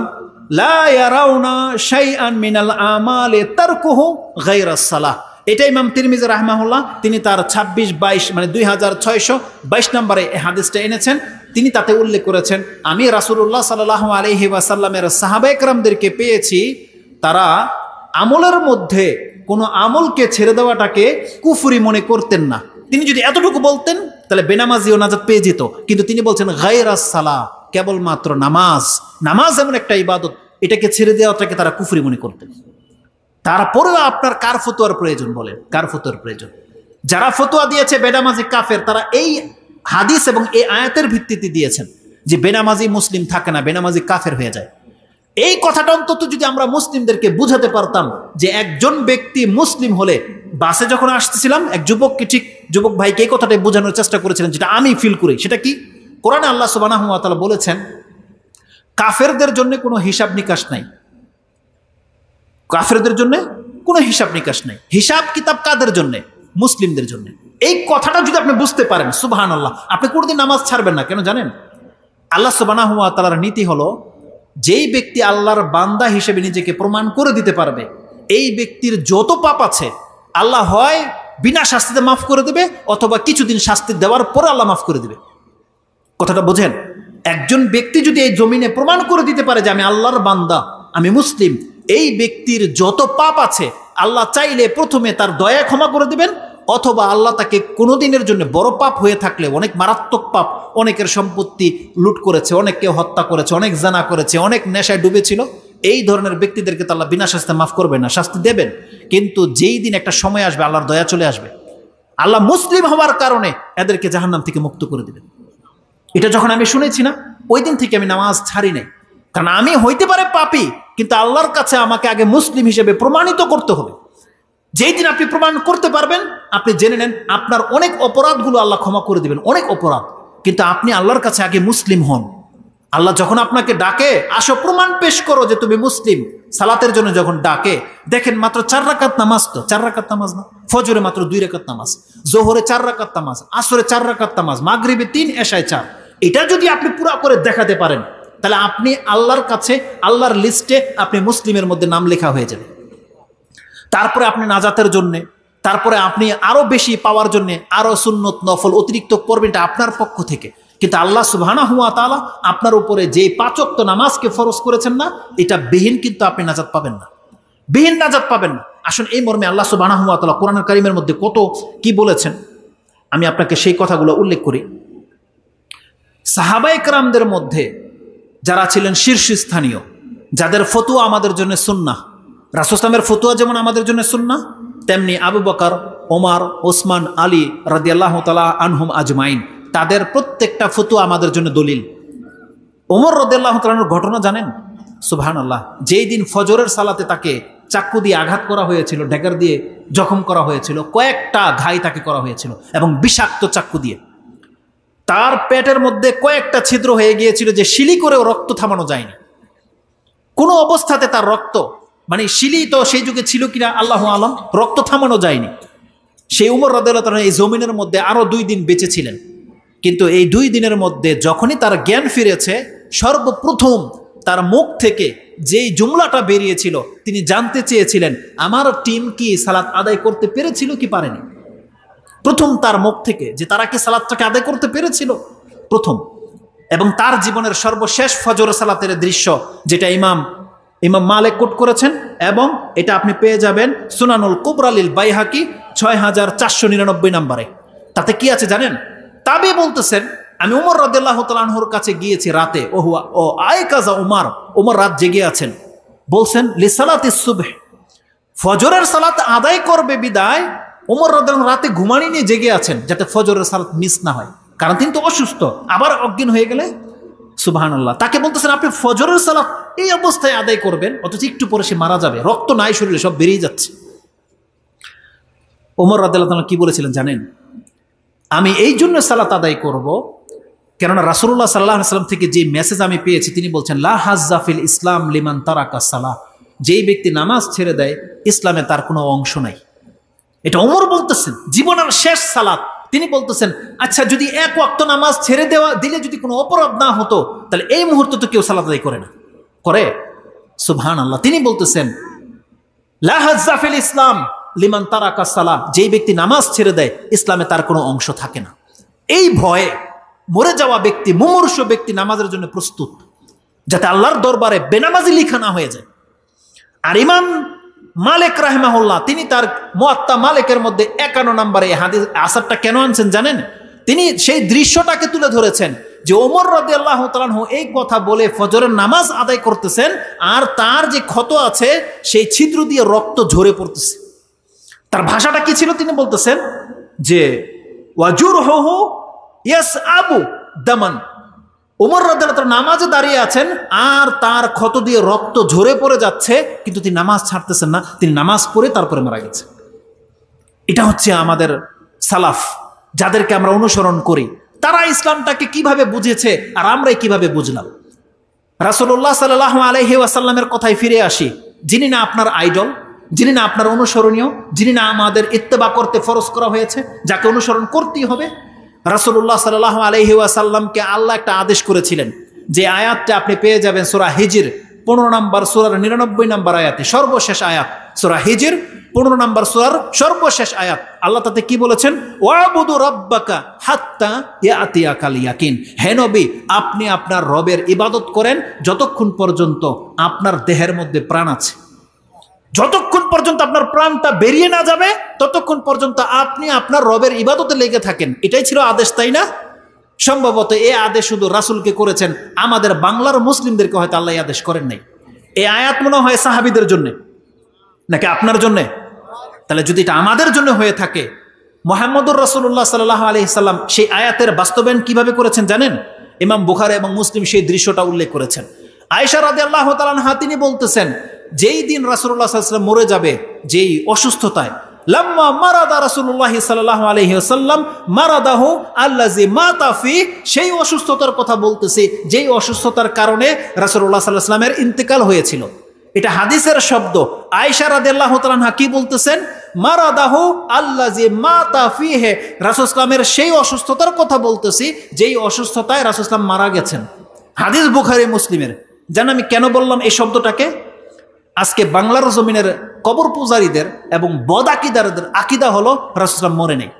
A: লা ইয়ারাউনা শাইআন মিনাল আমালি তারকুহু গায়রাস সালাহ। এটা ইমাম তিরমিজি রাহিমাহুল্লাহ তিনি তার 2622 মানে 2622 নম্বরে এই হাদিসটা এনেছেন। তিনি তাতে উল্লেখ করেছেন, আমি রাসূলুল্লাহ সাল্লাল্লাহু আলাইহি ওয়াসাল্লামের সাহাবায়ে কেরামদেরকে পেয়েছি, তারা আমলের মধ্যে কোনো আমলকে ছেড়ে দেওয়াটাকে কুফরি মনে করতেন না। তিনি যদি এতটুকু বলতেন তাহলে বেনামাজিও নাজাত পেয়ে যেত, কিন্তু তিনি বলছেন গায়রাস সালাহ, কেবলমাত্র নামাজ। নামাজ এমন একটা ইবাদত, এটাকে ছেড়ে দেওয়াটাকে তারা কুফরি মনে করতেন। তারপরেও আপনার কার ফতোয়ার প্রয়োজন বলেন? কার ফতোয়ার প্রয়োজন? যারা ফতোয়া দিয়েছে বেনামাজি কাফের, তারা এই হাদিস এবং এই আয়াতের ভিত্তিতে দিয়েছেন যে বেনামাজি মুসলিম থাকে না, বেনামাজি কাফের হয়ে যায়। এই কথাটা অন্তত যদি আমরা মুসলিমদেরকে বুঝাতে পারতাম যে একজন ব্যক্তি মুসলিম হলে, বাসে যখন আসতেছিলাম এক যুবক ভাইকে এই কথাটাই বোঝানোর চেষ্টা করেছিলেন যেটা আমি ফিল করি। সেটা কি? কোরআনে আল্লাহ সুবহানাহু ওয়া তাআলা বলেছেন কাফেরদের জন্য কোনো হিসাব নিকাশ নাই, কাফেরদের জন্য কোনো হিসাব নিকাশ নাই। হিসাব কিতাব কাদের জন্য? মুসলিমদের জন্য। এই কথাটা যদি আপনি বুঝতে পারেন, সুবহানাল্লাহ, আপনি কোনোদিন নামাজ ছাড়বেন না। কেন জানেন? আল্লাহ সুবহানাহু ওয়া তাআলার নীতি হলো যেই ব্যক্তি আল্লাহর বান্দা হিসেবে নিজেকে প্রমাণ করে দিতে পারবে, এই ব্যক্তির যত পাপ আছে আল্লাহ হয় বিনা শাস্তিতে মাফ করে দেবে, অথবা কিছুদিন শাস্তি দেওয়ার পরে আল্লাহ মাফ করে দেবে। কথাটা বোঝেন? একজন ব্যক্তি যদি এই জমিনে প্রমাণ করে দিতে পারে যে আমি আল্লাহর বান্দা, আমি মুসলিম, এই ব্যক্তির যত পাপ আছে আল্লাহ চাইলে প্রথমে তার দয়া ক্ষমা করে দেবেন, অথবা আল্লাহ তাকে কোনোদিনের জন্য বড় পাপ হয়ে থাকলে, অনেক মারাত্মক পাপ, অনেকের সম্পত্তি লুট করেছে, অনেককে হত্যা করেছে, অনেক জানা করেছে, অনেক নেশায় ডুবেছিল, এই ধরনের ব্যক্তিদেরকে তো আল্লাহ বিনা শাস্তিতে মাফ করবেন না, শাস্তি দেবেন। কিন্তু যেই দিন একটা সময় আসবে আল্লাহর দয়া চলে আসবে, আল্লাহ মুসলিম হওয়ার কারণে এদেরকে জাহান্নাম থেকে মুক্ত করে দেবেন। এটা যখন আমি শুনেছি না, ওই দিন থেকে আমি নামাজ ছাড়ি নাই। কারণ আমি হইতে পারে পাপী, কিন্তু আল্লাহর কাছে আমাকে আগে মুসলিম হিসেবে প্রমাণিত করতে হবে। যেই দিন আপনি প্রমাণ করতে পারবেন, আপনি জেনে নেন আপনার অনেক অপরাধগুলো আল্লাহ ক্ষমা করে দেবেন, অনেক অপরাধ। কিন্তু আপনি আল্লাহর কাছে আগে মুসলিম হন। আল্লাহ যখন আপনাকে ডাকে, আসো প্রমাণ পেশ করো যে তুমি মুসলিম, সালাতের জন্য যখন ডাকে, দেখেন মাত্র 4 রাকাত নামাজ, তো 4 রাকাত নামাজ না, ফজরে মাত্র 2 রাকাত নামাজ, জোহরে 4 রাকাত নামাজ, আসরে 4 রাকাত নামাজ, মাগরিবে 3, এশায় 4। এটা যদি আপনি পুরা করে দেখাতে পারেন, তাহলে আপনি আল্লাহর কাছে, আল্লাহর লিস্টে আপনি মুসলিমের মধ্যে নাম লেখা হয়ে যাবে। তারপরে আপনি নাজাতের জন্যে, তারপরে আপনি আরো বেশি পাওয়ার জন্য আরো সুন্নত নফল অতিরিক্ত করবেন, এটা আপনার পক্ষ থেকে। কিন্তু আল্লাহ সুবহানাহু ওয়া তাআলা আপনার উপরে যে 5 ওয়াক্ত নামাজকে ফরজ করেছেন না, এটা বিহীন কিন্তু আপনি নাজাত পাবেন না, বিহীন নাজাত পাবেন না। আসুন এই মর্মে আল্লাহ সুবহানাহু ওয়া তাআলা কোরআনুল কারীমের মধ্যে কত কি বলেছেন, আমি আপনাকে সেই কথাগুলো উল্লেখ করি। সাহাবায়ে কেরামদের মধ্যে যারা ছিলেন শীর্ষস্থানীয়, যাদের ফতোয়া আমাদের জন্য সুন্নাহ, রাসূল সাল্লাল্লাহু আলাইহি ওয়াসাল্লামের ফতোয়া যেমন আমাদের জন্য সুন্নাহ, তেমনি আবু বকর, ওমর, ওসমান, আলী রাদিয়াল্লাহু তাআলা আনহুম আজমাইন, তাদের প্রত্যেকটা ফতোয়া আমাদের জন্য দলিল। ওমর রাদিয়াল্লাহু তাআলার ঘটনা জানেন? সুবহানাল্লাহ, যেই দিন ফজরের সালাতে তাকে চাকু দিয়ে আঘাত করা হয়েছিল, ড্যাগার দিয়ে জখম করা হয়েছিল, কয়েকটা ঘাই তাকে করা হয়েছিল এবং বিষাক্ত চাকু দিয়ে। তার পেটের মধ্যে কয়েকটা ছিদ্র হয়ে গিয়েছিল যে শিলি করেও রক্ত থামানো যায়নি। কোনো অবস্থাতে তার রক্ত, মানে শিলি তো সেই যুগে ছিল কিনা আল্লাহু আলম, রক্ত থামানো যায়নি। সেই উমর রাদিয়াল্লাহু তাআলা এই জমিনের মধ্যে আরো 2 দিন বেঁচে ছিলেন। কিন্তু এই 2 দিনের মধ্যে যখনই তার জ্ঞান ফিরেছে, সর্বপ্রথম তার মুখ থেকে যেই জুমলাটা বেরিয়েছিল, তিনি জানতে চেয়েছিলেন আমার টিম কি সালাত আদায় করতে পেরেছিল কি পারেনি। প্রথম তার মুখ থেকে যে তারা কি সালাতটাকে আদায় করতে পেরেছিল, প্রথম। এবং তার জীবনের সর্বশেষ ফজর সালাতের দৃশ্য, যেটা ইমাম মালিক কোট করেছেন, এবং এটা আপনি পেয়ে যাবেন সুনানুল কুবরা লিল বাইহাকি 6499 নম্বরে। তাতে কি আছে জানেন? তাবি বলতেছেন, আমি উমর রাদিয়াল্লাহু তাআলা আনহুর কাছে গিয়েছি রাতে, আয়কাজা উমর রাত জেগে আছেন, বলছেন লিসালাতিস সুবহ, ফজরের সালাত আদায় করবে বিদায় ওমর রাদিয়াল্লাহু রাতে ঘুমানি নিয়ে জেগে আছেন যাতে ফজরের সালাত মিস না হয়, কারণ তিনি তো অসুস্থ, আবার অজ্ঞান হয়ে গেলে সুবহানাল্লাহ। তাকে বলতেছেন আপনি ফজরের সালাত এই অবস্থায় আদায় করবেন, অথচ একটু পরে সে মারা যাবে, রক্ত নাই শরীরে, সব বেরিয়ে যাচ্ছে। ওমর রাদিয়াল্লাহু তাআলা কি বলেছিলেন জানেন? আমি এই জন্য সালাত আদায় করব কেননা রাসূলুল্লাহ সাল্লাল্লাহু আলাইহি ওয়াসাল্লাম থেকে যে মেসেজ আমি পেয়েছি, তিনি বলছেন লা হাজ্জা ফিল ইসলাম লিমান তারাকা সালাহ, যেই ব্যক্তি নামাজ ছেড়ে দেয় ইসলামে তার কোনো অংশ নাই। এটা ওমর বলতেছেন, জীবনের শেষ সালাত। তিনি বলতেছেন আচ্ছা যদি এক ওয়াক্ত নামাজ ছেড়ে দিলে যদি কোনো অপরাধ না হতো, তাহলে এই মুহূর্তে তো কেউ সালাত আদায় করে না, করে? সুবহানাল্লাহ। তিনি বলতেছেন লা হাজ্জা ফিল ইসলাম লিমান তারাকা সালাহ, যেই ব্যক্তি নামাজ ছেড়ে দেয় ইসলামে তার কোনো অংশ থাকে না। এই ভয়ে মরে যাওয়া ব্যক্তি, মুমূর্ষু ব্যক্তি নামাজের জন্য প্রস্তুত, যাতে আল্লাহর দরবারে বেনামাজি লিখা না হয়ে যায়। আর ইমাম মালিক রাহিমাহুল্লাহ তিনি তার মুয়াত্তা মালিকের মধ্যে 51 নম্বরে এই হাদিস আসারটা কেন আনছেন জানেন? তিনি সেই দৃশ্যটাকে তুলে ধরেছেন যে ওমর রাদিয়াল্লাহু তাআলা আনহু এই কথা বলে ফজরের নামাজ আদায় করতেছেন, আর তার যে ক্ষত আছে সেই ছিদ্র দিয়ে রক্ত ঝরে পড়তেছে। তার ভাষাটা কি ছিল? তিনি বলতেছেন যে ওয়াজুরহু ইয়াসআবু দামান, ওমর রাদিয়াল্লাহু তাআলা নামাজে দাঁড়িয়ে আছেন আর তার ক্ষত দিয়ে রক্ত ঝরে পড়ে যাচ্ছে, কিন্তু তিনি নামাজ ছাড়তেছেন না, তিনি নামাজ পড়ে তারপরে মারা গেছেন। এটা হচ্ছে আমাদের সালাফ, যাদেরকে আমরা অনুসরণ করি। তারা ইসলামটাকে কিভাবে বুঝেছে আর আমরা কিভাবে বুঝলাম। রাসূলুল্লাহ সাল্লাল্লাহু আলাইহি ওয়াসাল্লামের কথায় ফিরে আসি, যিনি না আপনার আইডল, যিনি না আপনার অনুসরণীয়, যিনি না আমাদের ইত্তেবা করতে ফরজ করা হয়েছে, যাকে অনুসরণ করতেই হবে। রাসূলুল্লাহ সাল্লাল্লাহু আলাইহি ওয়াসাল্লামকে আল্লাহ একটা আদেশ করেছিলেন, যে আয়াতটা আপনি পেয়ে যাবেন সূরা হিজর 15 নম্বর সূরার 99 নম্বর আয়াতে, সর্বশেষ আয়াত সূরা হিজর 15 নম্বর সূরার সর্বশেষ আয়াত। আল্লাহ তাতে কি বলেছেন? ওয়াবুদু রাব্বাকা হাত্তা ইয়াতিয়াকাল ইয়াকিন, হে নবী আপনি আপনার রবের ইবাদত করেন যতক্ষণ পর্যন্ত আপনার দেহের মধ্যে প্রাণ আছে। যতক্ষণ পর্যন্ত আপনার প্রাণটা বেরিয়ে না যাবে ততক্ষণ পর্যন্ত আপনি আপনার রবের ইবাদতে লেগে থাকেন। এটাই ছিল আদেশ, তাই না? সম্ভবত এই আদেশ শুধু রাসূলকে করেছেন, আমাদের বাংলার মুসলিমদেরকে হয়তো আল্লাহ আদেশ করেন নাই। এই আয়াত মনে হয় সাহাবীদের জন্য নাকি আপনার জন্য? তাহলে যদি এটা আমাদের জন্য হয়ে থাকে, মুহাম্মদুর রাসূলুল্লাহ সাল্লাল্লাহু আলাইহি সাল্লাম সেই আয়াতের বাস্তবায়ন কিভাবে করেছেন জানেন? ইমাম বুখারী এবং মুসলিম সেই দৃশ্যটা উল্লেখ করেছেন। আয়েশা রাদিয়াল্লাহু তাআলা আনহা তিনি বলতেছেন, যেই দিন রাসূলুল্লাহ সাল্লাল্লাহু আলাইহি ওয়াসাল্লাম মরে যাবে, যেই অসুস্থতায়, লাম্মা মারাদা রাসূলুল্লাহ সাল্লাল্লাহু আলাইহি ওয়াসাল্লাম মারাদাহু আল্লাযী মাতা ফি, সেই অসুস্থতার কথা বলতেছি যেই অসুস্থতার কারণে রাসূলুল্লাহ সাল্লাল্লাহু আলাইহি ওয়াসাল্লামের ইন্তেকাল হয়েছিল। এটা হাদিসের শব্দ। আয়েশা রাদিয়াল্লাহু তাআলা আনহা কি বলতেছেন? মারাদাহু আল্লাযী মাতা ফিহি, রাসূল সাল্লামের সেই অসুস্থতার কথা বলতেছি যেই অসুস্থতায় রাসূল সাল্লাম মারা গেছেন। হাদিস বুখারী মুসলিমের। জানেন আমি কেন বললাম এই শব্দটাকে? আজকে বাংলার জমিনের কবর পূজারীদের এবং বদ আকিদারদের আকিদা হলো রাসূল সাল্লাল্লাহু মরে নেই,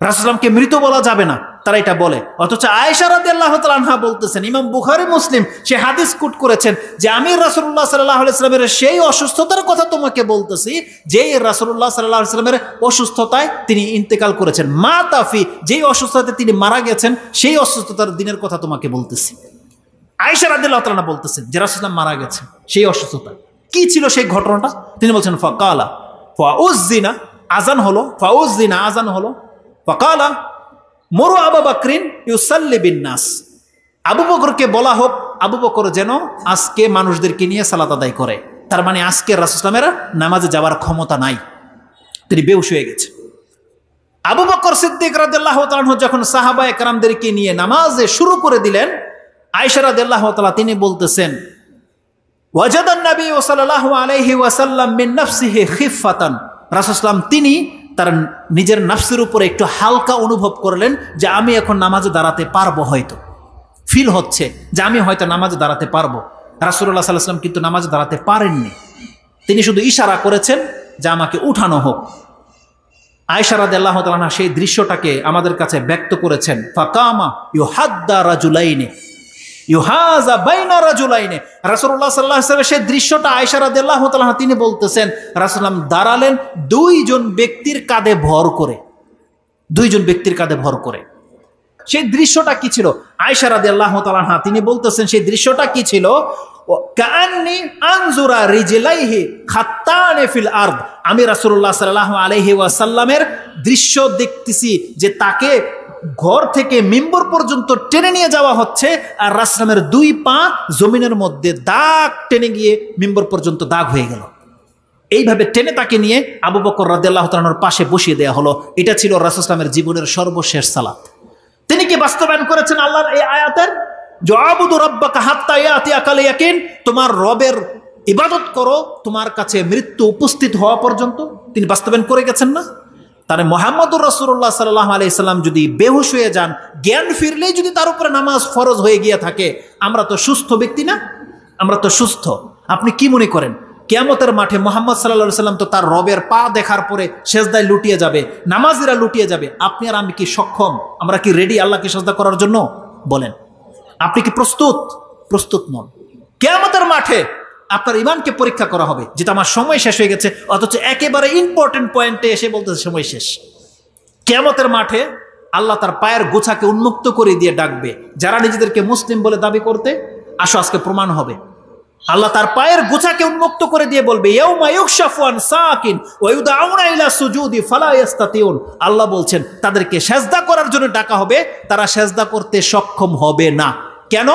A: রাসূল সাল্লামকে মৃত বলা যাবে না, তারা এটা বলে। অথচ আয়েশা রাদিয়াল্লাহু তাআলা আনহা বলতেছেন, ইমাম বুখারী মুসলিম সে হাদিস কোট করেছেন যে আমি রাসূলুল্লাহ সাল্লাল্লাহু আলাইহি ওয়াসাল্লামের সেই অসুস্থতার কথা তোমাকে বলতেছি যেই রাসূলুল্লাহ সাল্লাল্লাহু আলাইহি ওয়াসাল্লামের অসুস্থতায় তিনি ইন্তেকাল করেছেন। মা তাফি, যেই অসুস্থতায় তিনি মারা গেছেন সেই অসুস্থতার দিনের কথা তোমাকে বলতেছি। আয়েশা রাদিয়াল্লাহু তাআলা বলতেছেন যে রাসূল সাল্লাল্লাহু মারা গেছেন সেই অসুস্থতা। কি ছিল সেই ঘটনাটা? তিনি বলছেন ফাকালা ফাউযিনা, আযান হলো, ফাউযিনা আযান হলো, ফাকালা মুরু আবু বকরিন ইউসাল্লি বিন নাস, আবু বকরকে বলা হোক আবু বকর যেন আজকে মানুষদেরকে নিয়ে সালাত আদায় করে। তার মানে আজকে রাসূল সাল্লাল্লাহু আলাইহি ওয়াসাল্লামের নামাজে যাওয়ার ক্ষমতা নাই, তিনি বেহুশ হয়ে গেছে। আবু বকর সিদ্দিক রাদিয়াল্লাহু তাআলা আনহু যখন সাহাবায়ে কেরামদেরকে নিয়ে নামাজে শুরু করে দিলেন, আয়েশা রাদিয়াল্লাহু তাআলা তিনি বলতেছেন ওয়াজাদান নবী সাল্লাল্লাহু আলাইহি ওয়াসাল্লাম মিন নাফসিহি খিফাতান, রাসূল সাল্লাল্লাহু তিনি তার নিজের নাফসের উপরে একটু হালকা অনুভব করলেন যে আমি এখন নামাজে দাঁড়াতে পারবো, হয়তো ফিল হচ্ছে যে আমি হয়তো নামাজে দাঁড়াতে পারবো। রাসূলুল্লাহ সাল্লাল্লাহু আলাইহি ওয়াসাল্লাম কিন্তু নামাজে দাঁড়াতে পারেননি, তিনি শুধু ইশারা করেছেন যে আমাকে উঠানো হোক। আয়েশা রাদিয়াল্লাহু তাআলা আনহা সেই দৃশ্যটাকে আমাদের কাছে ব্যক্ত করেছেন, ফাকামা ইউহাদ্দা রাজুলাইনি ইউহাজা বাইনা রাজুলাইনি, রাসূলুল্লাহ সাল্লাল্লাহু আলাইহি ওয়াসাল্লাম সেই দৃশ্যটা আয়েশা রাদিয়াল্লাহু তাআলা আনহা তিনি বলতেছেন রাসূলুল্লাহ দাঁড়ালেন দুইজন ব্যক্তির কাঁধে ভর করে, দুইজন ব্যক্তির কাঁধে ভর করে। সেই দৃশ্যটা কি ছিল? আয়েশা রাদিয়াল্লাহু তাআলা আনহা তিনি বলতেছেন সেই দৃশ্যটা কি ছিল? কাআন্নী আনজুরা রিজলাইহি খাত্তানে ফিল আরদ, আমি রাসূলুল্লাহ সাল্লাল্লাহু আলাইহি ওয়াসাল্লামের দৃশ্য দেখতেছি যে তাকে ঘর থেকে মিম্বর পর্যন্ত টেনে নিয়ে যাওয়া হচ্ছে, আর রাসূলের দুই পা জমিনের মধ্যে দাগ টেনে গিয়ে মিম্বর পর্যন্ত দাগ হয়ে গেল। এইভাবে টেনে তাকে নিয়ে আবু বকর রাদিয়াল্লাহু তাআলার পাশে বসিয়ে দেওয়া হলো। এটা ছিল রাসূল সাল্লাল্লাহু আলাইহি জীবনের সর্বশেষ সালাত। তিনি কি বাস্তবায়ন করেছেন আল্লাহর এই আয়াতের, আবুদু রাব্বাকা হাত্তা ইয়াতিয়াকাল ইয়াকিন, তোমার রবের ইবাদত করো তোমার কাছে মৃত্যু উপস্থিত হওয়া পর্যন্ত? তিনি বাস্তবায়ন করে গেছেন না? তাহলে মুহাম্মদুর রাসূলুল্লাহ সাল্লাল্লাহু আলাইহি সাল্লাম যদি বেহুশ হয়ে যান, জ্ঞান ফিরলেই যদি তার উপরে নামাজ ফরজ হয়ে গিয়ে থাকে, আমরা তো সুস্থ ব্যক্তি না? আমরা তো সুস্থ। আপনি কি মনে করেন কিয়ামতের মাঠে মুহাম্মদ সাল্লাল্লাহু আলাইহি সাল্লাম তো তার রবের পা দেখার পরে সেজদায় লুটিয়ে যাবে, নামাজিরা লুটিয়ে যাবে, আপনি আর আমি কি সক্ষম? আমরা কি রেডি আল্লাহকে সেজদা করার জন্য? বলেন, আপনি কি প্রস্তুত? প্রস্তুত নন। কিয়ামতের মাঠে আপনার ইমানকে পরীক্ষা করা হবে, যেটা আমার সময় শেষ হয়ে গেছে, অথচ একেবারে ইম্পর্টেন্ট পয়েন্টে এসে বলতেছে সময় শেষ। কিয়ামতের মাঠে আল্লাহ তার পায়ের গোছাকে উন্মুক্ত করে দিয়ে ডাকবে যারা নিজেদেরকে মুসলিম বলে দাবি করতে, আসো আজকে প্রমাণ হবে। আল্লাহ তার পায়ের গোছাকে উন্মুক্ত করে দিয়ে বলবে, ইয়াউমা ইউকশাফু আন সাকিন ওয়া ইউদাউনা ইলা সুজুদি ফালা ইস্তাতিউন। আল্লাহ বলছেন তাদেরকে সেজদা করার জন্য ডাকা হবে, তারা সেজদা করতে সক্ষম হবে না। কেন?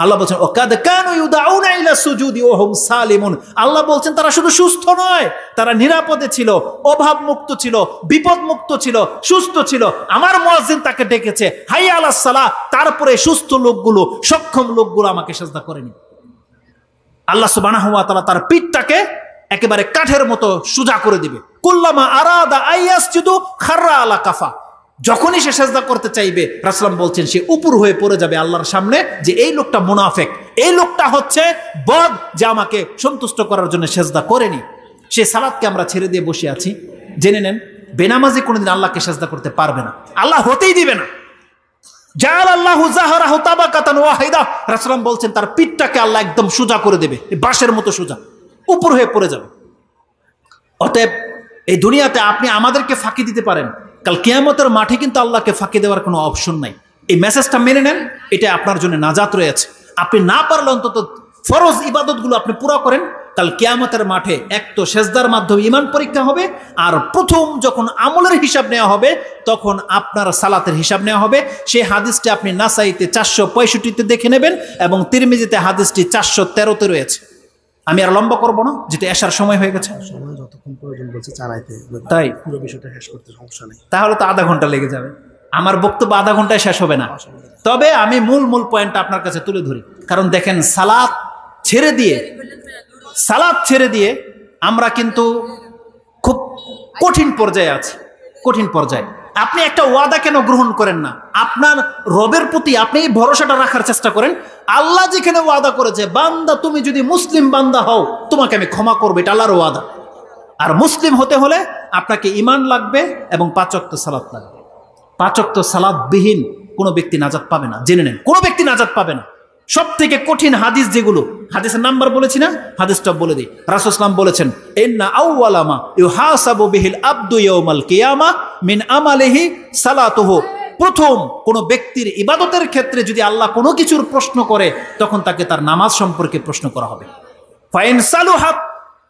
A: আল্লাহ বলছেন ওয়াকাদ কানু ইউদাউনা ইলা সুজুদি ওয়া হুম সালিমুন। আল্লাহ বলছেন তারা শুধু সুস্থ নয়, তারা নিরাপদে ছিল, অভাব মুক্ত ছিল, বিপদ মুক্ত ছিল, সুস্থ ছিল। আমার মুয়াজ্জিন তাকে ডেকেছে হাইয়া আলাস সালাহ, তারপরে সুস্থ লোকগুলো, সক্ষম লোকগুলো আমাকে সেজদা করেনি। আল্লাহ সুবহানাহু ওয়া তাআলা তার পিঠটাকে একেবারে কাঠের মতো সোজা করে দিবে। কুল্লামা আরাদা আইয়াসজুদু খাররা আলা কাফা, যখনই সে সেজদা করতে চাইবে রাসূল বলছেন সে উপর হয়ে পড়ে যাবে আল্লাহর সামনে, যে এই লোকটা মুনাফিক, এই লোকটা হচ্ছে বদ, যে আমাকে সন্তুষ্ট করার জন্য সেজদা করেনি। সেই সালাতকে আমরা ছেড়ে দিয়ে বসে আছি। জেনে নেন, বেনামাজি কোনোদিন আল্লাহকে সেজদা করতে পারবে না, আল্লাহ হতেই দিবে না। জাআলাল্লাহু যাহরাহু তাবাকাতান ওয়াহিদা, রাসূল বলছেন তার পিঠটাকে আল্লাহ একদম সোজা করে দেবে, বাঁশের মতো সোজা, উপর হয়ে পড়ে যাবে। অতএব এই দুনিয়াতে আপনি আমাদেরকে ফাঁকি দিতে পারেন, কাল কিয়ামতের মাঠে কিন্তু আল্লাহকে ফাঁকি দেওয়ার কোনো অপশন নাই। এই মেসেজটা মেনে নেন, এটা আপনার জন্য নাজাত রয়েছে। আপনি না পারলে অন্তত ফরজ ইবাদতগুলো আপনি পুরো করেন। কাল কিয়ামতের মাঠে এক তো সেজদার মাধ্যমে ঈমান পরীক্ষা হবে, আর প্রথম যখন আমলের হিসাব নেওয়া হবে তখন আপনার সালাতের হিসাব নেওয়া হবে। সেই হাদিসটি আপনি নাসাইতে 465-তে দেখে নেবেন এবং তিরমিজিতে হাদিসটি 413-তে রয়েছে। আমি আর লম্বা করবো না, যেটা এশার সময় হয়ে গেছে।
B: যতক্ষণ প্রয়োজন বলছে চালাইতে,
A: তাই
B: পুরো বিষয়টা শেষ করতে সমস্যা নেই।
A: তাহলে তো আধা ঘন্টা লেগে যাবে, আমার বক্তব্য আধা ঘন্টায় শেষ হবে না। তবে আমি মূল পয়েন্টটা আপনার কাছে তুলে ধরি, কারণ দেখেন সালাত ছেড়ে দিয়ে আমরা কিন্তু খুব কঠিন পর্যায়ে আছি, কঠিন পর্যায়ে। আপনি একটা ওয়াদা কেন গ্রহণ করেন না? আপনার রবের প্রতি আপনি এই ভরসাটা রাখার চেষ্টা করেন। আল্লাহ যেখানে ওয়াদা করেছে, বান্দা তুমি যদি মুসলিম বান্দা হও তোমাকে আমি ক্ষমা করবো, এটা আল্লাহর ওয়াদা। আর মুসলিম হতে হলে আপনাকে ঈমান লাগবে এবং 5 ওয়াক্ত সালাত লাগবে। 5 ওয়াক্ত সালাত বিহীন কোনো ব্যক্তি নাজাত পাবে না, জেনে নেন, কোনো ব্যক্তি নাজাত পাবে না। সব থেকে কঠিন হাদিস যেগুলো, হাদিসের নাম্বার বলেছি না, হাদিসটা বলে দিই। রাসূল সাল্লাল্লাহু আলাইহি ওয়াসাল্লাম বলেছেন, ইন্না আউওয়ালা মা ইউহাসাবু বিহিল আবদু ইয়াউমাল কিয়ামা মিন আমালিহি সালাতুহু। প্রথম কোন ব্যক্তির ইবাদতের ক্ষেত্রে যদি আল্লাহ কোনো কিছুর প্রশ্ন করে, তখন তাকে তার নামাজ সম্পর্কে প্রশ্ন করা হবে। ফাইন সালুহাত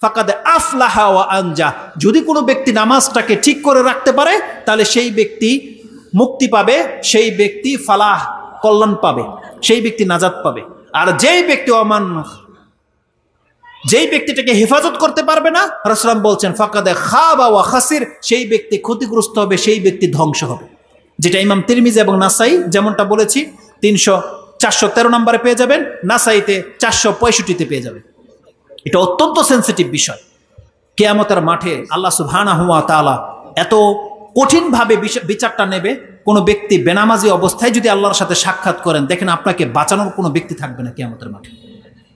A: ফাকাদ আফলাহা ওয়া আনজা, যদি কোনো ব্যক্তি নামাজটাকে ঠিক করে রাখতে পারে তাহলে সেই ব্যক্তি মুক্তি পাবে, সেই ব্যক্তি ফালাহ কল্যাণ পাবে, সেই ব্যক্তি নাজাত পাবে। আর যেই ব্যক্তিটাকে হেফাজত করতে পারবে না, রাসূল বলছেন ফাকাদে খাবা ওয়া খাসির, সেই ব্যক্তি ক্ষতিগ্রস্ত হবে, সেই ব্যক্তি ধ্বংস হবে। যেটা ইমাম তিরমিজি এবং নাসাই যেমনটা বলেছি 413 নম্বরে পেয়ে যাবেন, নাসাইতে 465-তে পেয়ে যাবেন। এটা অত্যন্ত সেন্সিটিভ বিষয়। কিয়ামতের মাঠে আল্লাহ সুবহানাহু ওয়া তাআলা এত কঠিনভাবে বিচারটা নেবে। কোনো ব্যক্তি বেনামাজি অবস্থায় যদি আল্লাহর সাথে সাক্ষাৎ করেন, দেখেন আপনাকে বাঁচানোর কোনো ব্যক্তি থাকবে না কিয়ামতের মাঠে।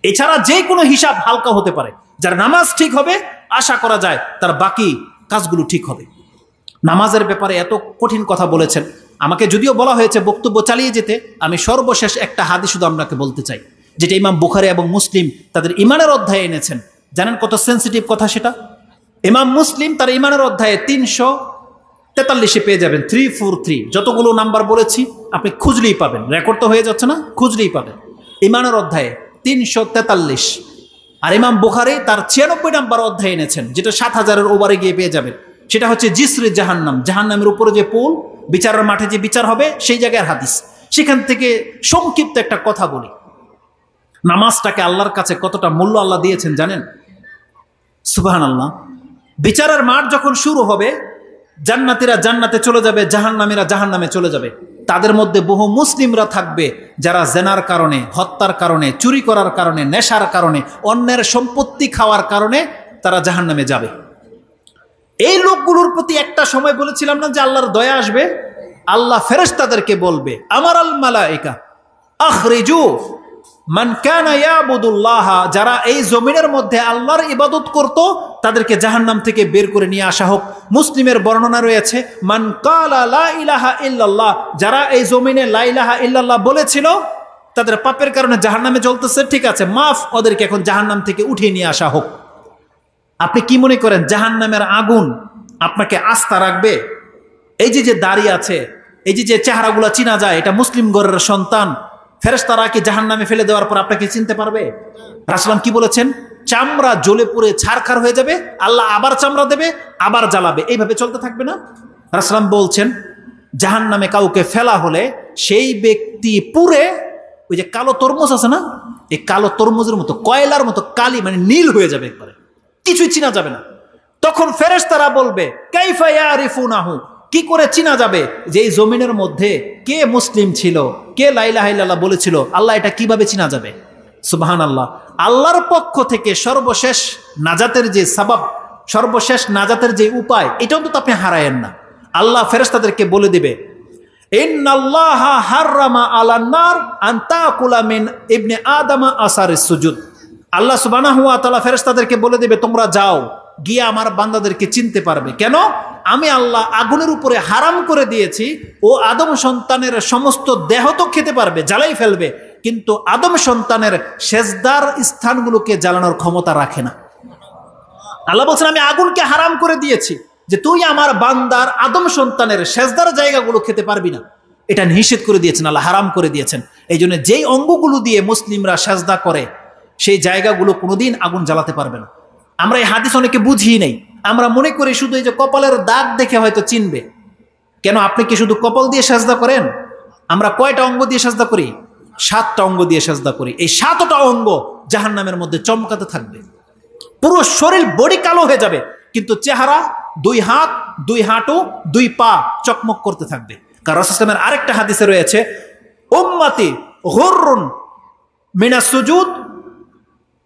A: এছাড়া যে কোনো হিসাব হালকা হতে পারে, যার নামাজ ঠিক হবে আশা করা যায় তার বাকি কাজগুলো ঠিক হবে। নামাজের ব্যাপারে এত কঠিন কথা বলেছেন, আমাকে যদিও বলা হয়েছে বক্তব্য চালিয়ে যেতে, আমি সর্বশেষ একটা হাদিস শুধু আপনাকে বলতে চাই, যেটা ইমাম বুখারী এবং মুসলিম তাদের ইমানের অধ্যায়ে এনেছেন। জানেন কত সেন্সিটিভ কথা সেটা? ইমাম মুসলিম তার ইমানের অধ্যায়ে 343-এ পেয়ে যাবেন, 343। যতগুলো নাম্বার বলেছি আপনি খুঁজলেই পাবেন, রেকর্ড তো হয়ে যাচ্ছে না, খুঁজলেই পাবেন। ইমানের অধ্যায়ে 343। আর ইমাম বুখারী তার 96 নম্বর অধ্যায় এনেছেন, যেটা 7000-এর ওভারে গিয়ে পেয়ে যাবেন। সেটা হচ্ছে জিসরে জাহান্নাম, জাহান্নামের উপরে যে পুল, বিচারের মাঠে যে বিচার হবে সেই জায়গার হাদিস। সেখান থেকে সংক্ষিপ্ত একটা কথা বলি। নামাজটাকে আল্লাহর কাছে কতটা মূল্য আল্লাহ দিয়েছেন জানেন? সুবহানাল্লাহ। বিচারের মাঠ যখন শুরু হবে, জান্নাতীরা জান্নাতে চলে যাবে, জাহান্নামীরা জাহান্নামে চলে যাবে। তাদের মধ্যে বহু মুসলিমরা থাকবে যারা জেনার কারণে, হত্যার কারণে, চুরি করার কারণে, নেশার কারণে, অন্যের সম্পত্তি খাওয়ার কারণে তারা জাহান্নামে যাবে। এই লোকগুলোর প্রতি একটা সময় বলেছিলাম না যে আল্লাহর দয়া আসবে? আল্লাহ ফেরেশতাদেরকে বলবে, আমারাল মালায়েকা আখরিজু মান কানা ইয়াবুদুল্লাহ, যারা এই জমিনের মধ্যে আল্লাহর ইবাদত করত তাদেরকে জাহান্নাম থেকে বের করে নিয়ে আসা হোক। মুসলিমের বর্ণনা রয়েছে, মান কালা লা ইলাহা ইল্লাল্লাহ, যারা এই জমিনে লা ইলাহা ইল্লাল্লাহ বলেছিল তাদের পাপের কারণে জাহান্নামে জ্বলতেছে, ঠিক আছে মাফ, ওদেরকে এখন জাহান্নাম থেকে উঠিয়ে নিয়ে আসা হোক। আপনি কি মনে করেন জাহান্নামের আগুন আপনাকে আস্থা রাখবে? এই যে দাড়ি আছে, এই যে চেহারাগুলো চিনা যায়, এটা মুসলিম ঘরের সন্তান, ফেরেশতারা কি জাহান্নামে ফেলে দেওয়ার পর আপনাকে চিনতে পারবে? রাসূল কি বলেছেন? চামড়া জ্বলে পুড়ে ছারখার হয়ে যাবে, আল্লাহ আবার চামড়া দেবে, আবার জ্বালাবে, এইভাবে চলতে থাকবে না? রাসূল বলছেন জাহান্নামে কাউকে ফেলা হলে সেই ব্যক্তি পুরে, ওই যে কালো তরমুজ আছে না, এই কালো তরমুজের মতো, কয়লার মতো কালি, মানে নীল হয়ে যাবে একবারে, কিছুই চিনা যাবে না। তখন ফেরেশতারা বলবে কাইফা ইয়ারিফুনাহু, কি করে চিনা যাবে যে এই জমিনের মধ্যে কে মুসলিম ছিল, কে লা ইলাহা ইল্লাল্লাহ বলেছিল? আল্লাহ এটা কিভাবে চিনা যাবে? সুবহানাল্লাহ। আল্লাহর পক্ষ থেকে সর্বশেষ নাজাতের যে সাবাব, সর্বশেষ নাজাতের যে উপায়, এটাও তো আপনি হারায়েন না। আল্লাহ ফেরেশতাদেরকে বলে দিবে, ইন্নাল্লাহা হাররামা আলান নার আন তাকুলা মিন ইবনে আদামা আসারিস সুজুদ। আল্লাহ সুবহানাহু ওয়া তাআলা ফেরেশতাদেরকে বলে দিবে, তোমরা যাও, গিয়ে আমার বান্দাদেরকে চিনতে পারবে। কেন? আমি আল্লাহ আগুনের উপরে হারাম করে দিয়েছি, ও আদম সন্তানের সমস্ত দেহ তো খেতে পারবে, জ্বালাই ফেলবে, কিন্তু আদম সন্তানের সেজদার স্থানগুলোকে জ্বালানোর ক্ষমতা রাখে না। আল্লাহ বলছেন আমি আগুনকে হারাম করে দিয়েছি যে তুই আমার বান্দার আদম সন্তানের সেজদার জায়গাগুলো খেতে পারবি না, এটা নিষেধ করে দিয়েছেন, আল্লাহ হারাম করে দিয়েছেন। এই জন্য যেই অঙ্গগুলো দিয়ে মুসলিমরা সেজদা করে সেই জায়গাগুলো কোনোদিন আগুন জ্বালাতে পারবে না। আমরা এই হাদিস অনেকে বুঝি নেই, আমরা মনে করি শুধু এই যে কপালের দাগ দেখে হয়তো চিনবে। কেন? আপনি কি শুধু কপাল দিয়ে সেজদা করেন? আমরা কয়টা অঙ্গ দিয়ে সেজদা করি? 7টা অঙ্গ দিয়ে সেজদা করি। এই 7টা অঙ্গ জাহান্নামের মধ্যে চমকাতে থাকবে, পুরো শরীর বডি কালো হয়ে যাবে, কিন্তু চেহারা, 2 হাত, 2 হাঁটু, 2 পা চকমক করতে থাকবে। কারণ রাসূল সাল্লাল্লাহু আলাইহি ওয়াসাল্লামের আরেকটা হাদিসে রয়েছে, উম্মতি গুররুন মিনাস সুজুদ